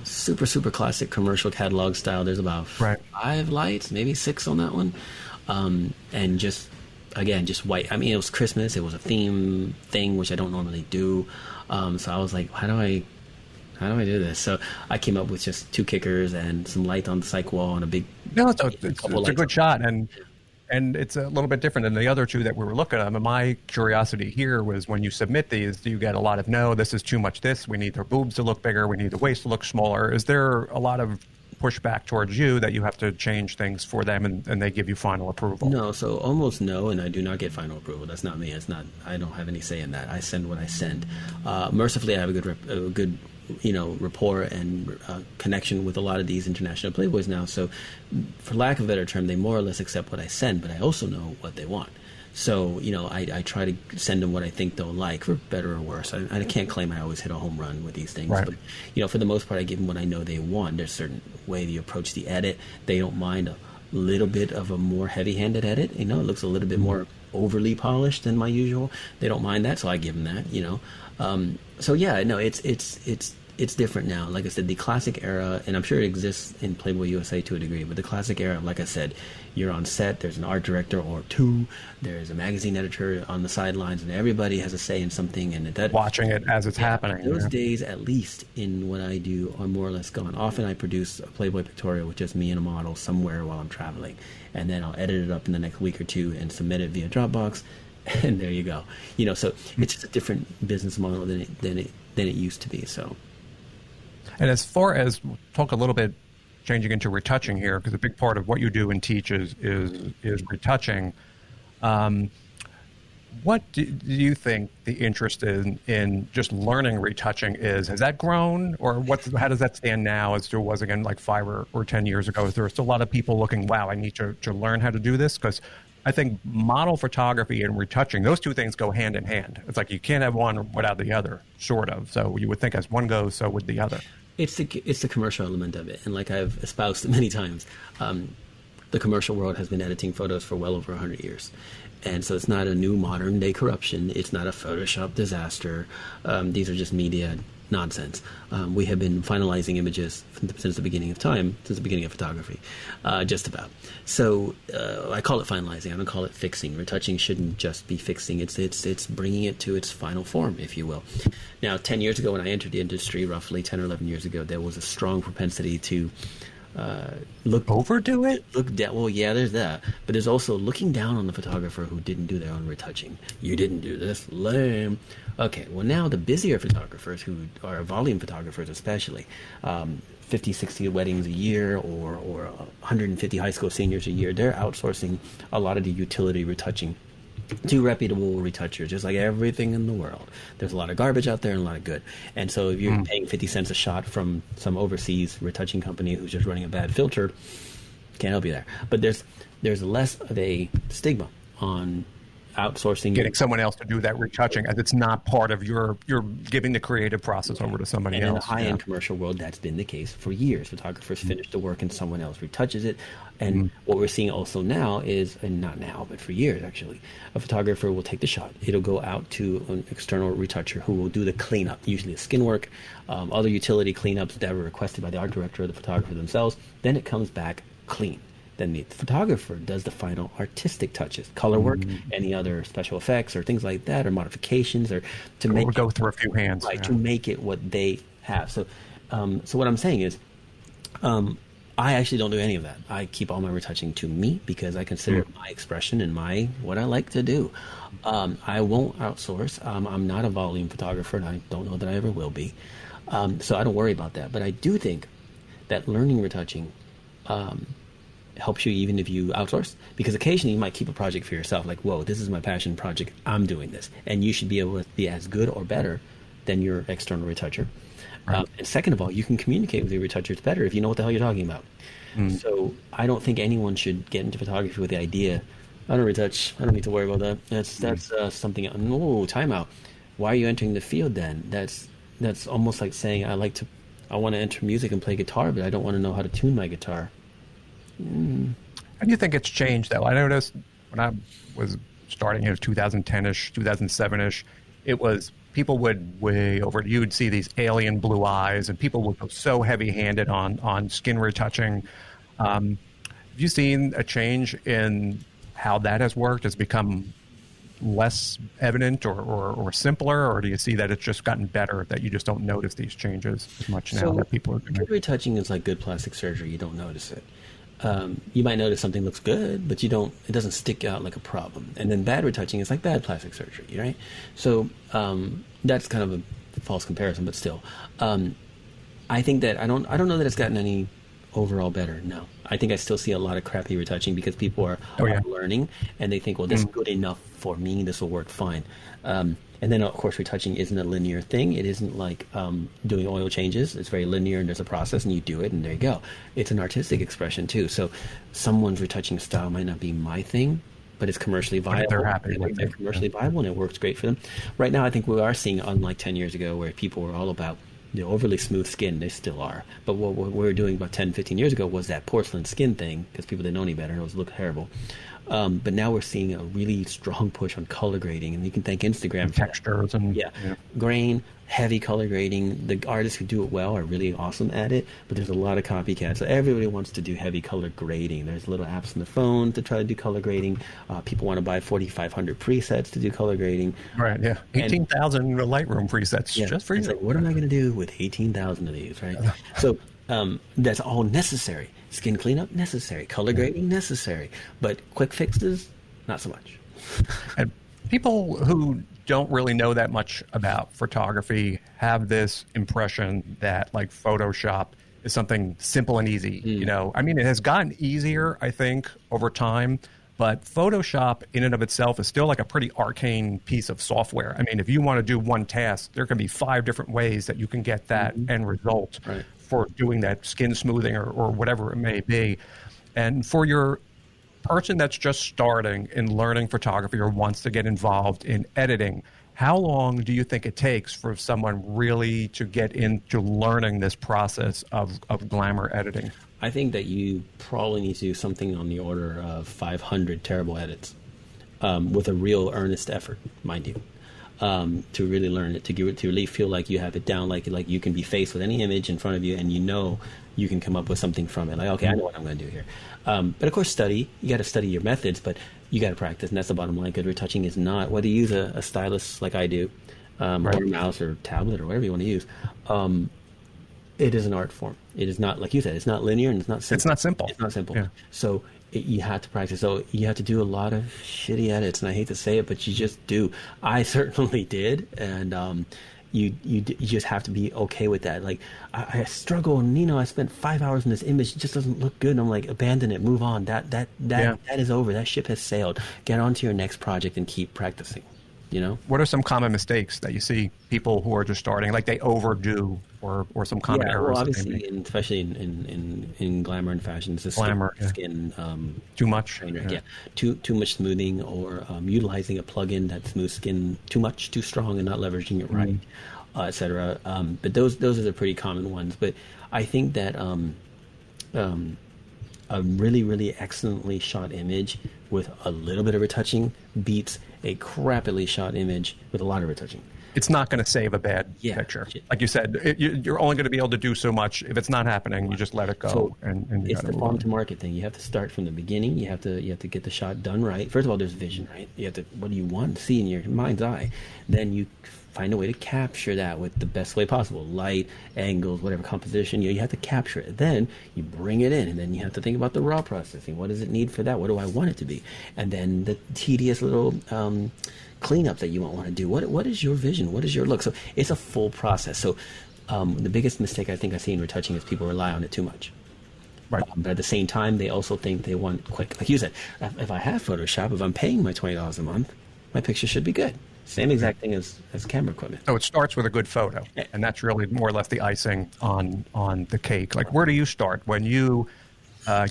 Speaker 1: super, super classic commercial catalog style. There's about 5 lights, maybe 6 on that one. And just white. I mean, it was Christmas. It was a theme thing, which I don't normally do. So I was like, how do I do this? So I came up with just 2 kickers and some light on the cyc wall and a big...
Speaker 4: No, it's a good shot, and it's a little bit different than the other 2 that we were looking at. I mean, my curiosity here was, when you submit these, do you get a lot of, no, this is too much this, we need their boobs to look bigger, we need the waist to look smaller? Is there a lot of pushback towards you that you have to change things for them and they give you final approval?
Speaker 1: No, so almost no, and I do not get final approval. That's not me. I don't have any say in that. I send what I send. Mercifully, I have a good rapport and connection with a lot of these international Playboys now. So for lack of a better term, they more or less accept what I send, but I also know what they want. So, I try to send them what I think they'll like, for better or worse. I can't claim I always hit a home run with these things.
Speaker 4: Right.
Speaker 1: But, for the most part, I give them what I know they want. There's a certain way you approach the edit. They don't mind a little bit of a more heavy-handed edit. It looks a little bit more overly polished than my usual. They don't mind that, so I give them that, So, yeah, no, it's different now. Like I said, the classic era, and I'm sure it exists in Playboy USA to a degree, but the classic era, like I said, you're on set, there's an art director or two, there's a magazine editor on the sidelines, and everybody has a say in something. And that
Speaker 4: watching it as it's happening.
Speaker 1: Those days, at least in what I do, are more or less gone. Often I produce a Playboy pictorial with just me and a model somewhere while I'm traveling, and then I'll edit it up in the next week or two and submit it via Dropbox, and there you go. So it's just a different business model than it used to be. So.
Speaker 4: And as far as, talk a little bit, changing into retouching here, because a big part of what you do and teach is retouching. What do you think the interest in just learning retouching is? Has that grown, or how does that stand now as there was, again, like 5 or 10 years ago? Is there still a lot of people looking, wow, I need to learn how to do this? Because I think model photography and retouching, those two things go hand in hand. It's like you can't have one without the other, sort of. So you would think as one goes, so would the other.
Speaker 1: It's the commercial element of it, and like I've espoused many times, the commercial world has been editing photos for well over 100 years, and so it's not a new modern day corruption. It's not a Photoshop disaster. These are just media nonsense. We have been finalizing images since the beginning of time, since the beginning of photography, just about. So I call it finalizing. I don't call it fixing. Retouching shouldn't just be fixing. It's bringing it to its final form, if you will. Now, 10 years ago when I entered the industry, roughly 10 or 11 years ago, there was a strong propensity to
Speaker 4: overdo it.
Speaker 1: Well, yeah, there's that, but there's also looking down on the photographer who didn't do their own retouching. You didn't do this, lame. Okay, well, now the busier photographers, who are volume photographers especially, 50, 60 weddings a year, or 150 high school seniors a year, they're outsourcing a lot of the utility retouching to reputable retouchers, just like everything in the world. There's a lot of garbage out there and a lot of good. And so if you're paying 50 cents a shot from some overseas retouching company who's just running a bad filter, can't help you there. But there's less of a stigma on outsourcing,
Speaker 4: getting someone else to do that retouching, as it's not part of you're giving the creative process over to somebody else.
Speaker 1: In the high-end commercial world, that's been the case for years. Photographers finish the work and someone else retouches it. And what we're seeing also now is, and not now, but for years actually, a photographer will take the shot. It'll go out to an external retoucher who will do the cleanup, usually the skin work, other utility cleanups that were requested by the art director or the photographer themselves. Then it comes back clean. Then the photographer does the final artistic touches, color work, any other special effects or things like that, or modifications, or to make
Speaker 4: go through a few hands,
Speaker 1: to make it what they have. So, so what I'm saying is, I actually don't do any of that. I keep all my retouching to me because I consider it my expression and what I like to do. I won't outsource. I'm not a volume photographer, and I don't know that I ever will be. So I don't worry about that. But I do think that learning retouching helps you even if you outsource, because occasionally you might keep a project for yourself, like, whoa, this is my passion project, I'm doing this, and you should be able to be as good or better than your external retoucher. Right. And second of all, you can communicate with your retouchers better if you know what the hell you're talking about. So I don't think anyone should get into photography with the idea, I don't retouch, I don't need to worry about that. That's something. No, time out. Why are you entering the field then? That's almost like saying I want to enter music and play guitar, but I don't want to know how to tune my guitar.
Speaker 4: How do you think it's changed, though? I noticed when I was starting, 2010-ish, 2007-ish, it was people would way over. You'd see these alien blue eyes, and people would go so heavy-handed on skin retouching. Have you seen a change in how that has worked? Has it become less evident or simpler, or do you see that it's just gotten better, that you just don't notice these changes as much now that people are doing?
Speaker 1: Good retouching is like good plastic surgery. You don't notice it. You might notice something looks good, but it doesn't stick out like a problem. And then bad retouching is like bad plastic surgery, right? So that's kind of a false comparison, but still. I think that I don't know that it's gotten any overall better. No. I think I still see a lot of crappy retouching because people are learning, and they think, well, this is good enough for me, this will work fine. And then, of course, retouching isn't a linear thing. It isn't like doing oil changes. It's very linear, and there's a process, and you do it, and there you go. It's an artistic expression, too. So someone's retouching style might not be my thing, but it's commercially viable.
Speaker 4: They're happy.
Speaker 1: They're commercially viable, and it works great for them. Right now, I think we are seeing, unlike 10 years ago, where people were all about overly smooth skin. They still are. But what we were doing about 10, 15 years ago was that porcelain skin thing, because people didn't know any better. It was looked terrible. But now we're seeing a really strong push on color grading, and you can thank Instagram for
Speaker 4: textures and
Speaker 1: grain, heavy color grading. The artists who do it well are really awesome at it, but there's a lot of copycats. So everybody wants to do heavy color grading. There's little apps on the phone to try to do color grading. People want to buy 4,500 presets to do color grading.
Speaker 4: Right, yeah. 18,000 Lightroom presets just for you.
Speaker 1: It's like, what am I going to do with 18,000 of these, right? So that's all necessary. Skin cleanup, necessary. Color grading, necessary. But quick fixes, not so much.
Speaker 4: And people who don't really know that much about photography have this impression that like Photoshop is something simple and easy. You know, I mean, it has gotten easier, I think, over time. But Photoshop in and of itself is still like a pretty arcane piece of software. I mean, if you want to do one task, there can be 5 different ways that you can get that end result for doing that skin smoothing or whatever it may be. And for your person that's just starting in learning photography or wants to get involved in editing, how long do you think it takes for someone really to get into learning this process of glamour editing?
Speaker 1: I think that you probably need to do something on the order of 500 terrible edits with a real earnest effort, mind you, to really learn it, to really feel like you have it down, like you can be faced with any image in front of you and you can come up with something from it. Like, okay, I know what I'm going to do here. But of course, study. You got to study your methods, but you got to practice, and that's the bottom line. Good retouching is not, whether you use a stylus like I do, or a mouse or tablet or whatever you want to use, it is an art form. It is not, like you said, it's not linear and it's not simple.
Speaker 4: It's not simple.
Speaker 1: It's not simple.
Speaker 4: Yeah.
Speaker 1: So you have to practice. So you have to do a lot of shitty edits, and I hate to say it, but you just do. I certainly did, and you just have to be okay with that. Like I struggle, Nino. I spent 5 hours in this image. It just doesn't look good. And I'm like, abandon it, move on. That is over. That ship has sailed. Get on to your next project and keep practicing. You know,
Speaker 4: what are some common mistakes that you see people who are just starting, like they overdo, or some common errors?
Speaker 1: Well, obviously, especially in glamour and fashion, it's
Speaker 4: glamour,
Speaker 1: skin
Speaker 4: too much,
Speaker 1: too much smoothing, or utilizing a plugin that smooths skin too much, too strong, and not leveraging it right, etc. But those are the pretty common ones. But I think that a really, really excellently shot image with a little bit of retouching beats a crappily shot image with a lot of retouching.
Speaker 4: It's not going to save a bad picture. Like you said, you're only going to be able to do so much. If it's not happening, you just let it go.
Speaker 1: So
Speaker 4: and
Speaker 1: it's the farm to market thing. You have to start from the beginning. You have to get the shot done right. First of all, there's vision, right? You have to, what do you want to see in your mind's eye? Then you find a way to capture that with the best way possible. Light, angles, whatever composition. You have to capture it. Then you bring it in, and then you have to think about the raw processing. What does it need for that? What do I want it to be? And then the tedious little cleanup that you won't want to do. What is your vision? What is your look? So it's a full process. So the biggest mistake I think I see in retouching is people rely on it too much.
Speaker 4: Right.
Speaker 1: But at the same time, they also think they want quick. Like you said, if I have Photoshop, if I'm paying my $20 a month, my picture should be good. Same exact thing as camera equipment.
Speaker 4: So it starts with a good photo, and that's really more or less the icing on the cake. Like, where do you start when you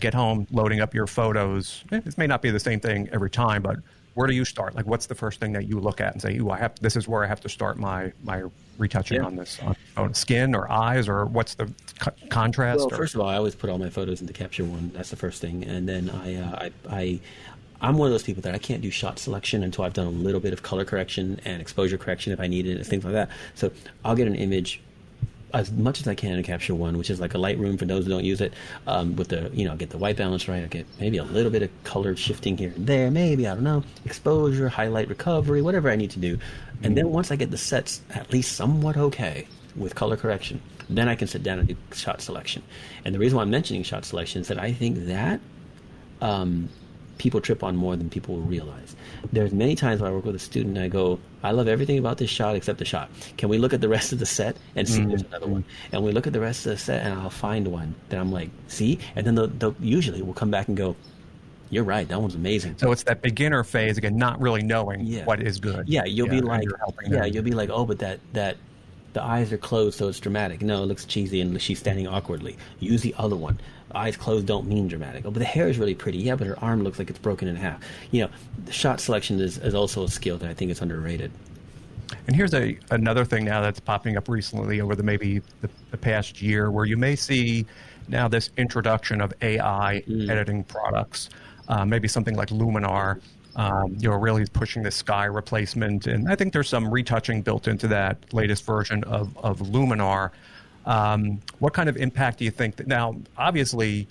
Speaker 4: get home, loading up your photos? This may not be the same thing every time, but where do you start? Like, what's the first thing that you look at and say, "Ooh, this is where I have to start my retouching on this on skin or eyes," or what's the contrast?
Speaker 1: Well, first of all, I always put all my photos into Capture One. That's the first thing, and then I'm one of those people that I can't do shot selection until I've done a little bit of color correction and exposure correction if I need it, things like that. So I'll get an image as much as I can in Capture One, which is like a Lightroom for those who don't use it, with the, get the white balance right. I get maybe a little bit of color shifting here and there, maybe, I don't know, exposure, highlight recovery, whatever I need to do. And then once I get the sets at least somewhat okay with color correction, then I can sit down and do shot selection. And the reason why I'm mentioning shot selection is that I think that people trip on more than people will realize. There's many times when I work with a student and I go, I love everything about this shot except the shot. Can we look at the rest of the set and see there's another one? And we look at the rest of the set and I'll find one that I'm like, see? And then they'll usually will come back and go, you're right, that one's amazing.
Speaker 4: So it's that beginner phase, again, not really knowing what is good.
Speaker 1: Yeah, you'll be like, oh, but that the eyes are closed, so it's dramatic. No, it looks cheesy and she's standing awkwardly. Use the other one. Eyes closed don't mean dramatic. Oh, but the hair is really pretty. Yeah, but her arm looks like it's broken in half. You know, the shot selection is also a skill that I think is underrated.
Speaker 4: And here's another thing now that's popping up recently over maybe the past year, where you may see now this introduction of AI editing products, maybe something like Luminar, really pushing the sky replacement. And I think there's some retouching built into that latest version of Luminar. What kind of impact do you think that now, obviously,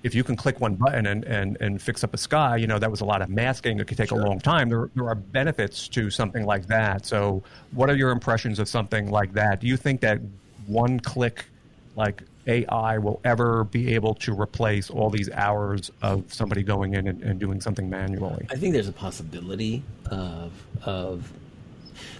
Speaker 4: if you can click one button and fix up a sky, that was a lot of masking. It could take a long time. There are benefits to something like that. So what are your impressions of something like that? Do you think that one click like AI will ever be able to replace all these hours of somebody going in and doing something manually?
Speaker 1: I think there's a possibility of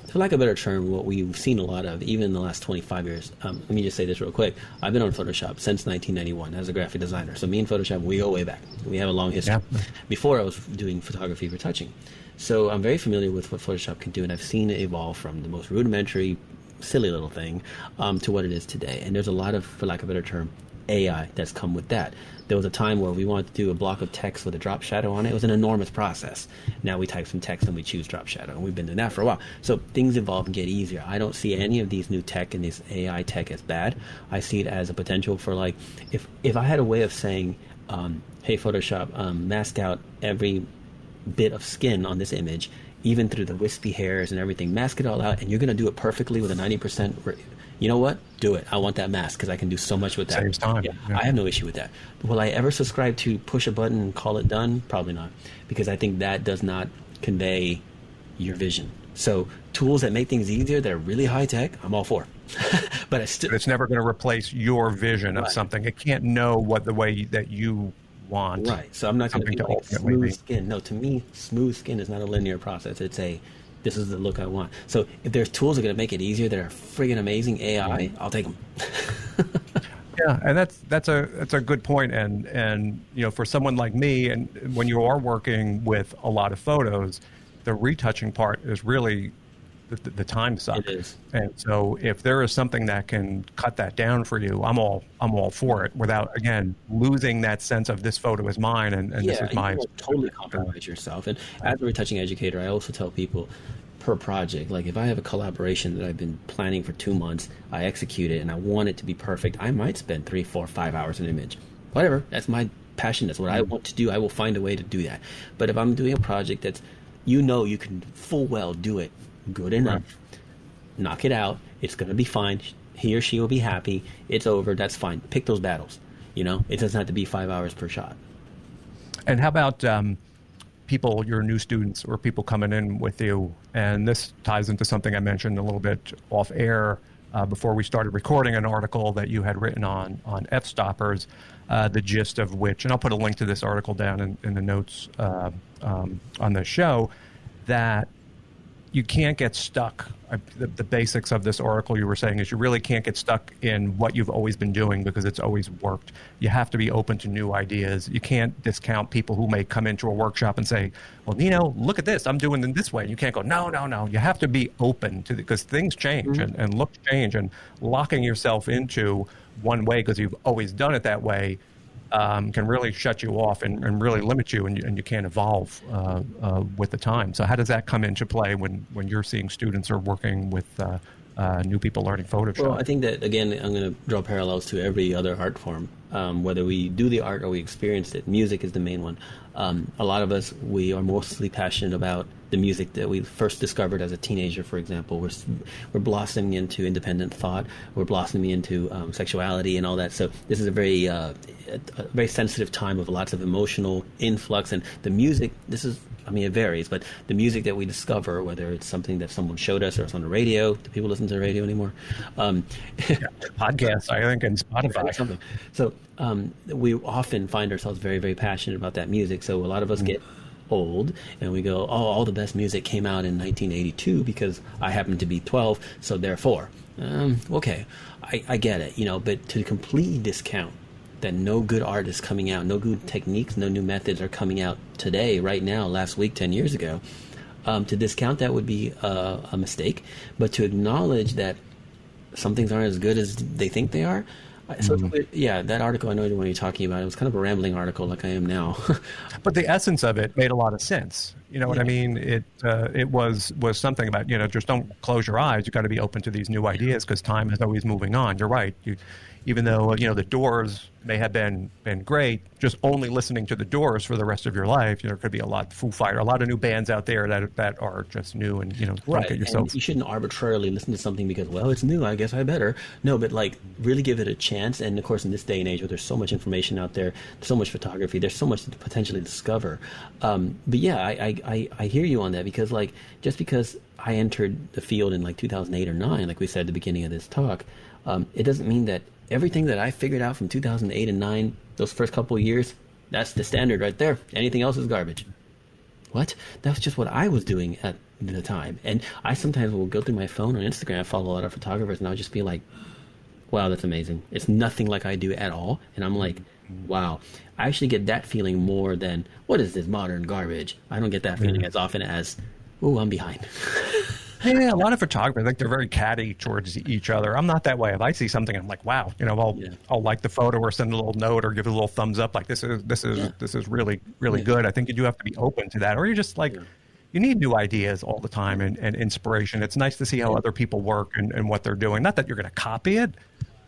Speaker 1: for lack of a better term, what we've seen a lot of, even in the last 25 years, let me just say this real quick. I've been on Photoshop since 1991 as a graphic designer. So me and Photoshop, we go way back. We have a long history. Yeah. Before I was doing photography retouching. So I'm very familiar with what Photoshop can do, and I've seen it evolve from the most rudimentary, silly little thing to what it is today. And there's a lot of, for lack of a better term, AI that's come with that. There was a time where we wanted to do a block of text with a drop shadow on it. It was an enormous process. Now we type some text and we choose drop shadow, and we've been doing that for a while. So things evolve and get easier. I don't see any of these new tech and this AI tech as bad. I see it as a potential for, like, if I had a way of saying, hey, Photoshop, mask out every bit of skin on this image, even through the wispy hairs and everything, mask it all out, and you're going to do it perfectly with a 90%. You know what? Do it. I want that mask because I can do so much with that.
Speaker 4: Saves time.
Speaker 1: Yeah, I have no issue with that. Will I ever subscribe to push a button and call it done? Probably not, because I think that does not convey your vision. So tools that make things easier, that are really high tech, I'm all for. But
Speaker 4: it's never going to replace your vision of something. It can't know what the way that you want.
Speaker 1: Right. So I'm not going to be like smooth skin. No, to me, smooth skin is not a linear process. It's this is the look I want. So if there's tools that are going to make it easier that are friggin' amazing AI, I'll take them.
Speaker 4: Yeah, and that's a good point. And for someone like me, and when you are working with a lot of photos, the retouching part is really the time suck.
Speaker 1: It is.
Speaker 4: And so if there is something that can cut that down for you, I'm all for it, without, again, losing that sense of this photo is mine and this is my.
Speaker 1: You totally compromise yourself. And as a retouching educator, I also tell people per project, like if I have a collaboration that I've been planning for 2 months, I execute it and I want it to be perfect, I might spend 3, 4, 5 hours an image. Whatever. That's my passion. That's what I want to do. I will find a way to do that. But if I'm doing a project that's, you can full well do it good enough, knock it out, it's going to be fine, he or she will be happy, it's over, that's fine. Pick those battles. It doesn't have to be 5 hours per shot.
Speaker 4: And how about people, your new students or people coming in with you, and this ties into something I mentioned a little bit off air before we started recording, an article that you had written on f-stoppers, the gist of which, and I'll put a link to this article down in the notes on the show, that you can't get stuck. The basics of this article you were saying is you really can't get stuck in what you've always been doing because it's always worked. You have to be open to new ideas. You can't discount people who may come into a workshop and say, well, Nino, look at this. I'm doing it this way. You can't go, no. You have to be open to because things change and looks change, and locking yourself into one way because you've always done it that way can really shut you off and really limit you, and you can't evolve with the time. So how does that come into play when you're seeing students or working with new people learning Photoshop?
Speaker 1: Well, I think that, again, I'm going to draw parallels to every other art form. Whether we do the art or we experience it, music is the main one. A lot of us, we are mostly passionate about the music that we first discovered as a teenager, for example. We're blossoming into independent thought. We're blossoming into sexuality and all that. So this is a very sensitive time of lots of emotional influx. And the music, it varies, but the music that we discover, whether it's something that someone showed us or it's on the radio, do people listen to the radio anymore?
Speaker 4: Podcasts, I think, and Spotify.
Speaker 1: Something. So we often find ourselves very, very passionate about that music. So a lot of us get old and we go, all the best music came out in 1982 because I happen to be 12, so therefore. Okay, I get it, but to completely discount that no good art is coming out, no good techniques, no new methods are coming out today, right now, last week, 10 years ago, To discount that would be a mistake, but to acknowledge that some things aren't as good as they think they are. So yeah, that article, I know the one you're talking about. It was kind of a rambling article, like I am now.
Speaker 4: But the essence of it made a lot of sense. You know what I mean? It was something about, just don't close your eyes. You've got to be open to these new ideas because time is always moving on. You're right. Even though the Doors may have been great, just only listening to the Doors for the rest of your life, there could be a lot Foo Fighter, a lot of new bands out there that are just new, and
Speaker 1: Right.
Speaker 4: don't get yourself.
Speaker 1: And you shouldn't arbitrarily listen to something because, well, it's new, I guess I better. No, but really give it a chance. And of course, in this day and age where there's so much information out there, so much photography, there's so much to potentially discover. But yeah, I hear you on that because just because I entered the field in 2008 or 9, like we said at the beginning of this talk, it doesn't mean that everything that I figured out from 2008 and 9, those first couple of years, that's the standard right there. Anything else is garbage. What? That's just what I was doing at the time. And I sometimes will go through my phone on Instagram, I follow a lot of photographers, and I'll just be like, wow, that's amazing. It's nothing like I do at all. And I'm like, wow. I actually get that feeling more than, what is this modern garbage? I don't get that feeling as often as, ooh, I'm behind.
Speaker 4: Yeah, a lot of photographers, they're very catty towards each other. I'm not that way. If I see something, I'm like, wow, I'll like the photo or send a little note or give it a little thumbs up. Like this is really, really good. I think you do have to be open to that. Or you're just you need new ideas all the time and inspiration. It's nice to see how other people work and what they're doing. Not that you're going to copy it,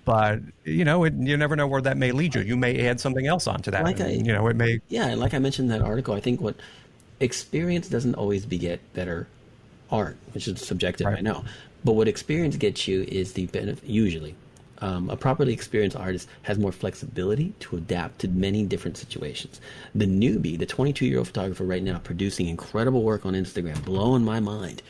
Speaker 4: but you never know where that may lead you. You may add something else onto that. It may. Yeah,
Speaker 1: and like I mentioned in that article, I think what experience doesn't always beget better art, which is subjective, right. I know. But what experience gets you is the benefit. Usually, a properly experienced artist has more flexibility to adapt to many different situations. The newbie, the 22-year-old photographer right now, producing incredible work on Instagram, blowing my mind,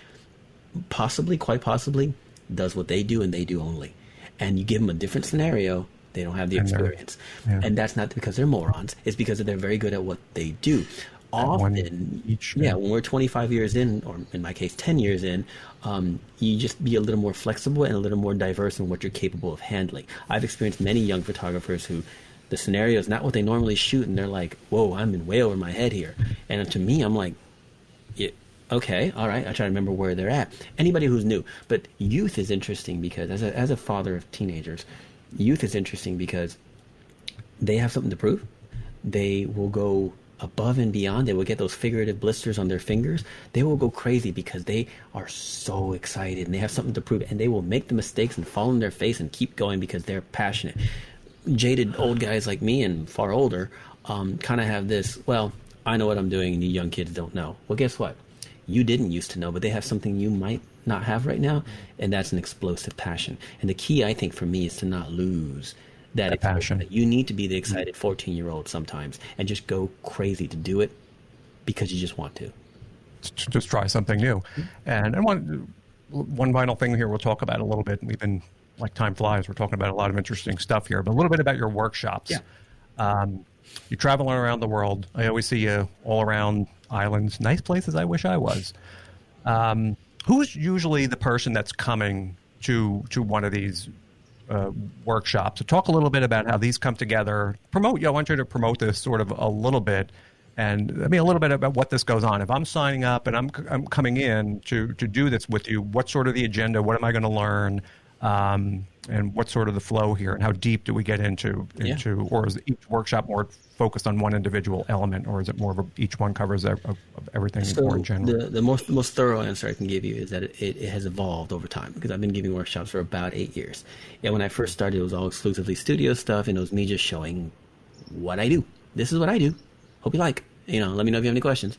Speaker 1: quite possibly, does what they do and they do only. And you give them a different scenario, they don't have the experience. Yeah. And that's not because they're morons. It's because they're very good at what they do. Often, when we're 25 years in, or in my case, 10 years in, you just be a little more flexible and a little more diverse in what you're capable of handling. I've experienced many young photographers who the scenario is not what they normally shoot, and they're like, whoa, I'm in way over my head here. And to me, I'm like, yeah, okay, all right, I try to remember where they're at. Anybody who's new. But youth is interesting because, as a father of teenagers, youth is interesting because they have something to prove. They will go above and beyond. They will get those figurative blisters on their fingers. They will go crazy because they are so excited and they have something to prove, and they will make the mistakes and fall on their face and keep going because they're passionate. Jaded old guys like me and far older kind of have this, well, I know what I'm doing and you young kids don't know. Well, guess what? You didn't used to know, but they have something you might not have right now, and that's an explosive passion. And the key, I think, for me is to not lose that passion. You need to be the excited 14-year-old sometimes and just go crazy to do it because you just want to.
Speaker 4: Just try something new. And one final thing here we'll talk about a little bit. We've been, like time flies, we're talking about a lot of interesting stuff here, but a little bit about your workshops. Yeah. You're traveling around the world. I always see you all around islands, nice places I wish I was. Who's usually the person that's coming to one of these workshops? So talk a little bit about how these come together. I want you to promote this sort of a little bit, and a little bit about what this goes on. If I'm signing up and I'm coming in to do this with you, what's sort of the agenda? What am I going to learn? And what's sort of the flow here, and how deep do we get into or is each workshop more focused on one individual element, or is it more of each one covers everything more in general?
Speaker 1: The most thorough answer I can give you is that it has evolved over time, because I've been giving workshops for about 8 years. And when I first started, it was all exclusively studio stuff, and it was me just showing what I do. This is what I do. Hope you like. Let me know if you have any questions.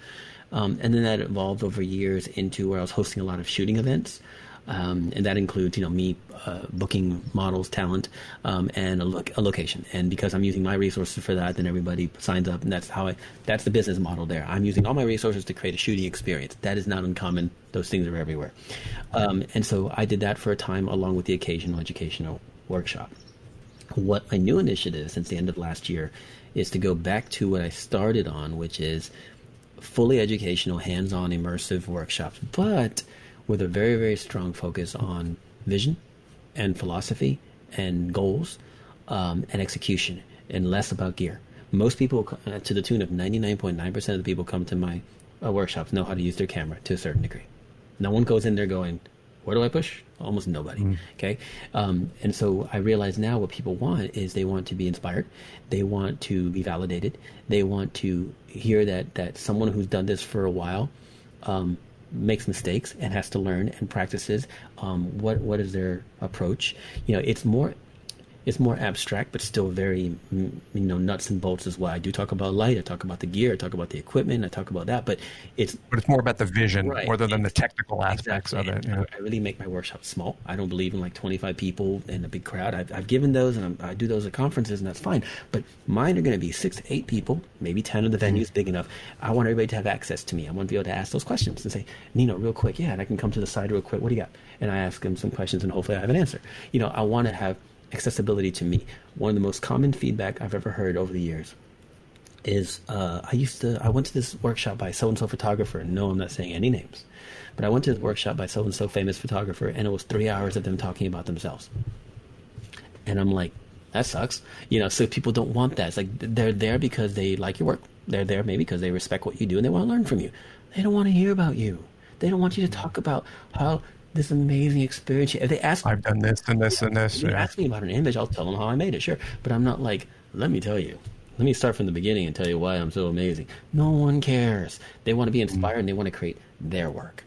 Speaker 1: And then that evolved over years into where I was hosting a lot of shooting events. And that includes, me booking models, talent, and a location. And because I'm using my resources for that, then everybody signs up, and that's the business model there. I'm using all my resources to create a shooting experience. That is not uncommon. Those things are everywhere. And so I did that for a time, along with the occasional educational workshop. What my new initiative since the end of last year is to go back to what I started on, which is fully educational, hands-on, immersive workshops, but with a very, very strong focus on vision and philosophy and goals and execution, and less about gear. Most people, to the tune of 99.9% of the people come to my workshops know how to use their camera to a certain degree. No one goes in there going, where do I push? Almost nobody. Okay. And so I realize now what people want is they want to be inspired. They want to be validated. They want to hear that someone who's done this for a while, makes mistakes and has to learn and practices. What is their approach? It's more abstract, but still very, nuts and bolts as well. I do talk about light. I talk about the gear. I talk about the equipment. I talk about that, but it's
Speaker 4: more about the vision
Speaker 1: right,
Speaker 4: rather than the technical aspects
Speaker 1: exactly.
Speaker 4: of it.
Speaker 1: I really make my workshop small. I don't believe in like 25 people and a big crowd. I've given those, and I do those at conferences, and that's fine. But mine are going to be 6 to 8 people, maybe 10 of the venue's big enough. I want everybody to have access to me. I want to be able to ask those questions and say, Nino, real quick, and I can come to the side real quick. What do you got? And I ask them some questions, and hopefully I have an answer. I want to have accessibility to me. One of the most common feedback I've ever heard over the years is I went to this workshop by so-and-so photographer, and no, I'm not saying any names, but I went to this workshop by so-and-so famous photographer, and it was 3 hours of them talking about themselves. And I'm like, that sucks. So people don't want that. It's like they're there because they like your work. They're there maybe because they respect what you do and they want to learn from you. They don't want to hear about you. They don't want you to talk about how this amazing experience. If they ask,
Speaker 4: I've done this and this and this.
Speaker 1: If they ask me about an image, I'll tell them how I made it, sure. But I'm not like, let me tell you. Let me start from the beginning and tell you why I'm so amazing. No one cares. They want to be inspired and they want to create their work,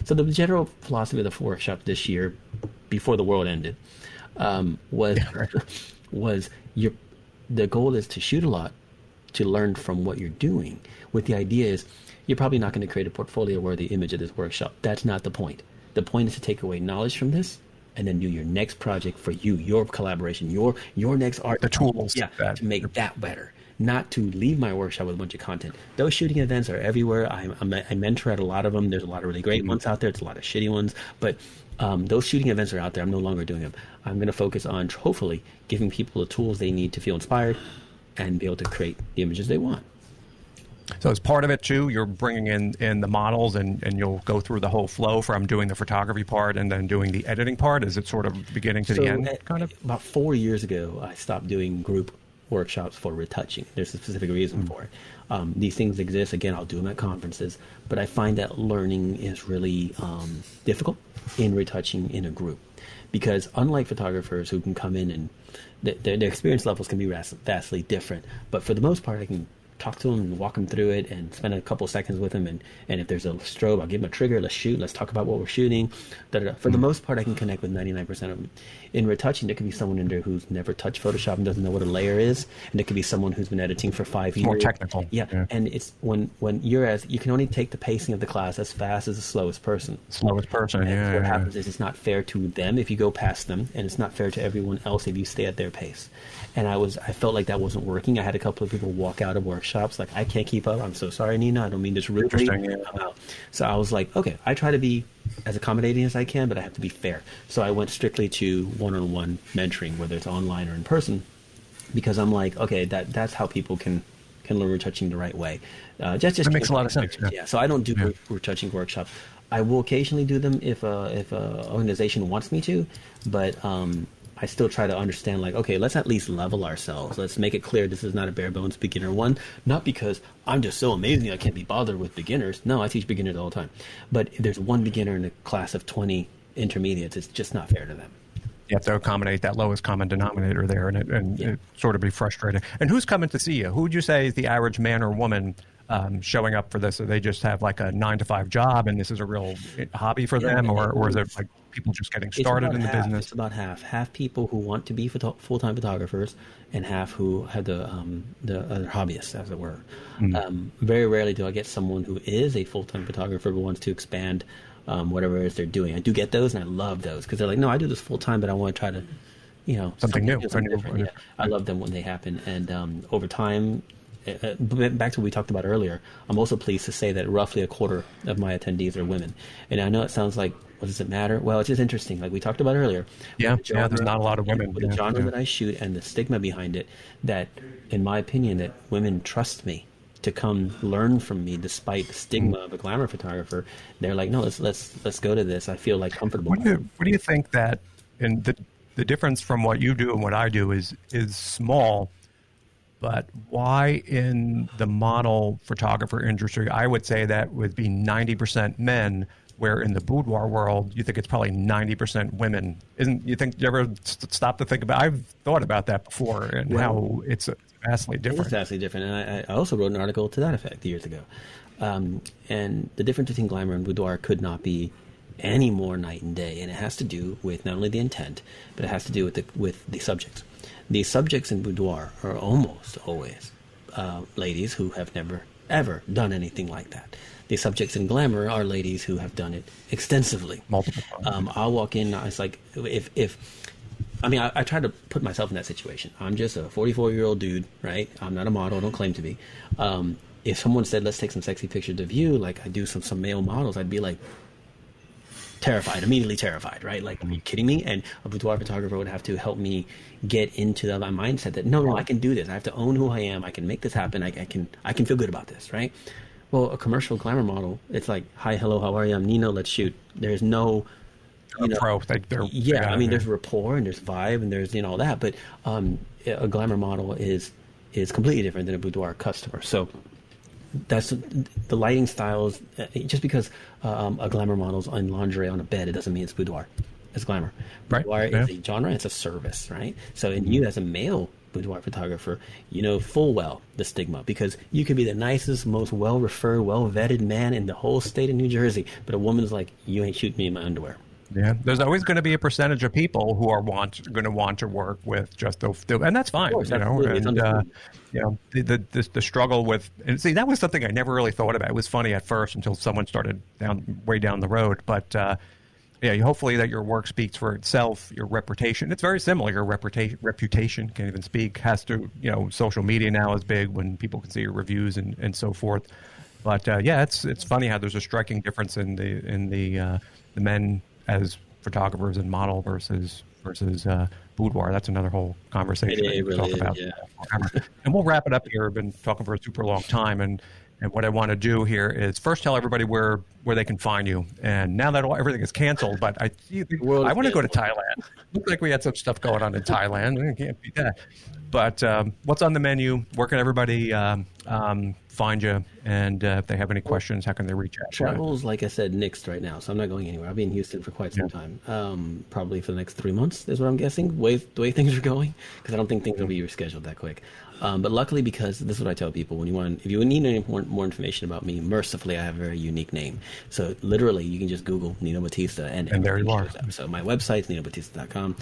Speaker 1: So the general philosophy of the workshop this year, before the world ended, was the goal is to shoot a lot, to learn from what you're doing. With the idea is, you're probably not going to create a portfolio-worthy image of this workshop. That's not the point. The point is to take away knowledge from this and then do your next project for you, your collaboration, your next art.
Speaker 4: The tools.
Speaker 1: To make that better. Not to leave my workshop with a bunch of content. Those shooting events are everywhere. I mentor at a lot of them. There's a lot of really great ones out there. There's a lot of shitty ones. But those shooting events are out there. I'm no longer doing them. I'm going to focus on, hopefully, giving people the tools they need to feel inspired and be able to create the images they want.
Speaker 4: So as part of it, too, you're bringing in the models and you'll go through the whole flow from doing the photography part and then doing the editing part? Is it sort of beginning to the end, kind of?
Speaker 1: About 4 years ago, I stopped doing group workshops for retouching. There's a specific reason for it. These things exist. Again, I'll do them at conferences. But I find that learning is really difficult in retouching in a group. Because unlike photographers who can come in and their experience levels can be vastly different. But for the most part, I can talk to them and walk them through it and spend a couple seconds with them. And if there's a strobe, I'll give them a trigger. Let's shoot. Let's talk about what we're shooting. For the most part, I can connect with 99% of them. In retouching, there could be someone in there who's never touched Photoshop and doesn't know what a layer is. And there could be someone who's been editing for 5 years.
Speaker 4: More technical.
Speaker 1: Yeah. And it's when you can only take the pacing of the class as fast as the slowest person. What happens is it's not fair to them if you go past them, and it's not fair to everyone else if you stay at their pace. And I felt like that wasn't working. I had a couple of people walk out of workshops like, I can't keep up. I'm so sorry, Nina. I don't mean this rudely. So I was like, okay, I try to be as accommodating as I can, but I have to be fair. So I went strictly to one-on-one mentoring, whether it's online or in person, because I'm like, okay, that's how people can learn retouching the right way. Just
Speaker 4: that makes a lot of sense.
Speaker 1: Yeah. So I don't do retouching workshops. I will occasionally do them if a organization wants me to, but I still try to understand, like, okay, let's at least level ourselves. Let's make it clear this is not a bare bones beginner one. Not because I'm just so amazing I can't be bothered with beginners. No, I teach beginners all the time. But if there's one beginner in a class of 20 intermediates, it's just not fair to them.
Speaker 4: You have to accommodate that lowest common denominator there, and it sort of be frustrating. And who's coming to see you? Who would you say is the average man or woman showing up for this? Or they just have like a 9-to-5 job and this is a real hobby for them, or is it like people just getting started in the business?
Speaker 1: It's about half people who want to be full-time photographers and half who have the other hobbyists, as it were. Very rarely do I get someone who is a full-time photographer who wants to expand whatever it is they're doing. I do get those, and I love those because they're like, no, I do this full-time, but I want to try to,
Speaker 4: something new.
Speaker 1: Different. Yeah. I love them when they happen. And over time, back to what we talked about earlier, I'm also pleased to say that roughly a quarter of my attendees are women. And I know it sounds like, what does it matter? Well, it's just interesting. Like we talked about earlier.
Speaker 4: There's not a lot of women.
Speaker 1: With the genre that I shoot and the stigma behind it, that, in my opinion, that women trust me to come learn from me despite the stigma of a glamour photographer. They're like, no, let's go to this. I feel like comfortable.
Speaker 4: What do you think that, and the difference from what you do and what I do is small, but why in the model photographer industry, I would say that would be 90% men, where in the boudoir world, you think it's probably 90% women. You ever stop to think about, I've thought about that before and how it's vastly different.
Speaker 1: It's vastly different. And I also wrote an article to that effect years ago. And the difference between glamour and boudoir could not be any more night and day. And it has to do with not only the intent, but it has to do with the subjects. The subjects in boudoir are almost always ladies who have never, ever done anything like that. The subjects in glamour are ladies who have done it extensively.
Speaker 4: Multiple times.
Speaker 1: I'll walk in, it's like, I try to put myself in that situation. I'm just a 44-year-old dude, right? I'm not a model, I don't claim to be. If someone said, let's take some sexy pictures of you, like I do some male models, I'd be like, immediately terrified, right? Like, are you kidding me? And a boudoir photographer would have to help me get into my mindset that, no, I can do this. I have to own who I am. I can make this happen. I can feel good about this, right? Well, a commercial glamour model, it's like, hi, hello, how are you? I'm Nino, let's shoot. There's no, there's rapport and there's vibe and there's, all that. But a glamour model is completely different than a boudoir customer. So that's the lighting styles. Just because a glamour model's in lingerie on a bed, it doesn't mean it's boudoir. It's glamour.
Speaker 4: Right.
Speaker 1: Boudoir is a genre. It's a service, right? So, and you as a male boudoir photographer, you know full well the stigma, because you could be the nicest, most well-referred, well-vetted man in the whole state of New Jersey, but a woman's like, you ain't shooting me in my underwear.
Speaker 4: Yeah, there's always going to be a percentage of people who are going to want to work with just and that's fine,
Speaker 1: course,
Speaker 4: And the struggle with, and see, that was something I never really thought about. It was funny at first until someone started way down the road, but hopefully that your work speaks for itself. Your reputation, it's very similar. Your reputation, can't even speak, has to, social media now is big when people can see your reviews and so forth. But it's funny how there's a striking difference in the men as photographers and model versus boudoir. That's another whole conversation
Speaker 1: it
Speaker 4: we
Speaker 1: really
Speaker 4: talk about.
Speaker 1: Yeah.
Speaker 4: And we'll wrap it up here. I've been talking for a super long time, and what I want to do here is first tell everybody where they can find you. And now that everything is canceled, but I want to go to Thailand. Looks like we had some stuff going on in Thailand. I can't beat that. But what's on the menu? Where can everybody find you? And if they have any questions, how can they reach out?
Speaker 1: Travel's, like I said, nixed right now, so I'm not going anywhere. I'll be in Houston for quite some time, probably for the next 3 months is what I'm guessing, the way things are going, because I don't think things will be rescheduled that quick. But luckily, because this is what I tell people, if you need any more information about me, mercifully, I have a very unique name. So literally, you can just Google Nino Batista, and
Speaker 4: there you are.
Speaker 1: So my website's ninobatista.com.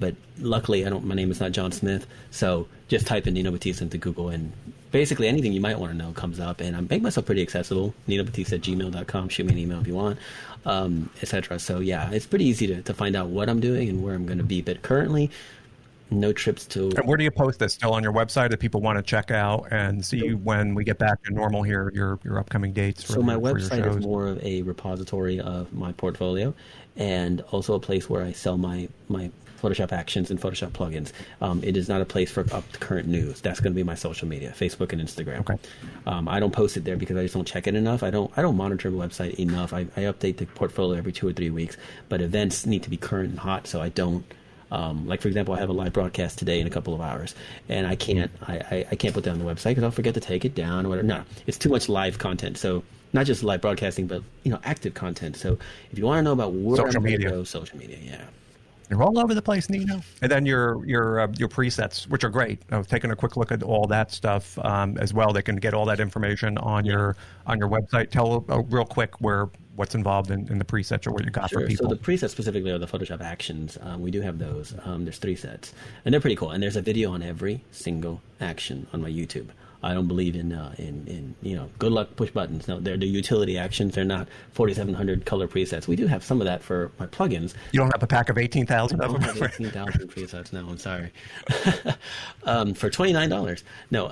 Speaker 1: But luckily, my name is not John Smith, so just type in Nino Batista into Google, and basically anything you might want to know comes up. And I make myself pretty accessible. ninobatista@gmail.com. Shoot me an email if you want, etc. So yeah, it's pretty easy to find out what I'm doing and where I'm going to be. But currently, no trips to.
Speaker 4: And where do you post this? Still on your website if people want to check out and see when we get back to normal here, your upcoming dates?
Speaker 1: So my website is more of a repository of my portfolio, and also a place where I sell my Photoshop actions and Photoshop plugins. It is not a place for up to current news. That's going to be my social media, Facebook and Instagram. Okay. I don't post it there because I just don't check it enough. I don't monitor the website enough. I update the portfolio every 2 or 3 weeks, but events need to be current and hot, so I don't. Like, for example, I have a live broadcast today in a couple of hours, and I can't put that on the website because I'll forget to take it down or whatever. No, it's too much live content. So not just live broadcasting, but active content. So if you want to know about where
Speaker 4: social
Speaker 1: I'm going to
Speaker 4: media.
Speaker 1: go, social media, yeah.
Speaker 4: You're all over the place, Nino. And then your presets, which are great. I've taken a quick look at all that stuff as well. They can get all that information on your website. Tell real quick what's involved in the presets or what you got for people.
Speaker 1: So the presets specifically are the Photoshop actions. We do have those. There's 3 sets, and they're pretty cool. And there's a video on every single action on my YouTube. I don't believe in good luck, push buttons. No, they're the utility actions. They're not 4,700 color presets. We do have some of that for my plugins.
Speaker 4: You don't have a pack of 18,000 of them?
Speaker 1: I don't have 18,000 presets. No, I'm sorry. For $29. No,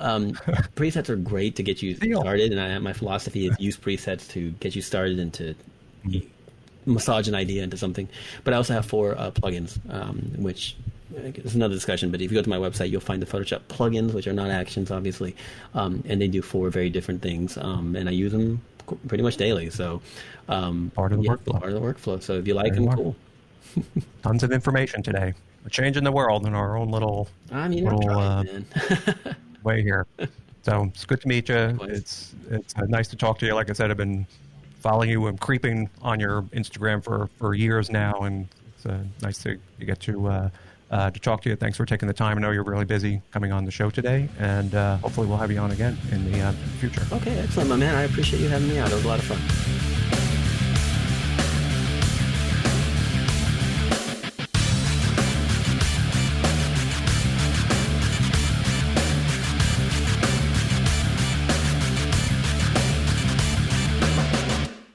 Speaker 1: presets are great to get you started, and my philosophy is use presets to get you started and to massage an idea into something. But I also have 4 plugins, which it's another discussion, but if you go to my website, you'll find the Photoshop plugins, which are not actions, obviously, and they do 4 very different things, and I use them pretty much daily. So
Speaker 4: part of the
Speaker 1: workflow. So if you like them, cool.
Speaker 4: Tons of information today. We're changing the world in our own little.
Speaker 1: I mean, I'm trying, man.
Speaker 4: way here. So it's good to meet you. It's nice to talk to you. Like I said, I've been following you. I'm creeping on your Instagram for years now, and it's nice to get to talk to you. Thanks for taking the time. I know you're really busy coming on the show today, and hopefully we'll have you on again in the future.
Speaker 1: Okay, excellent, my man. I appreciate you having me out. It was a lot of fun.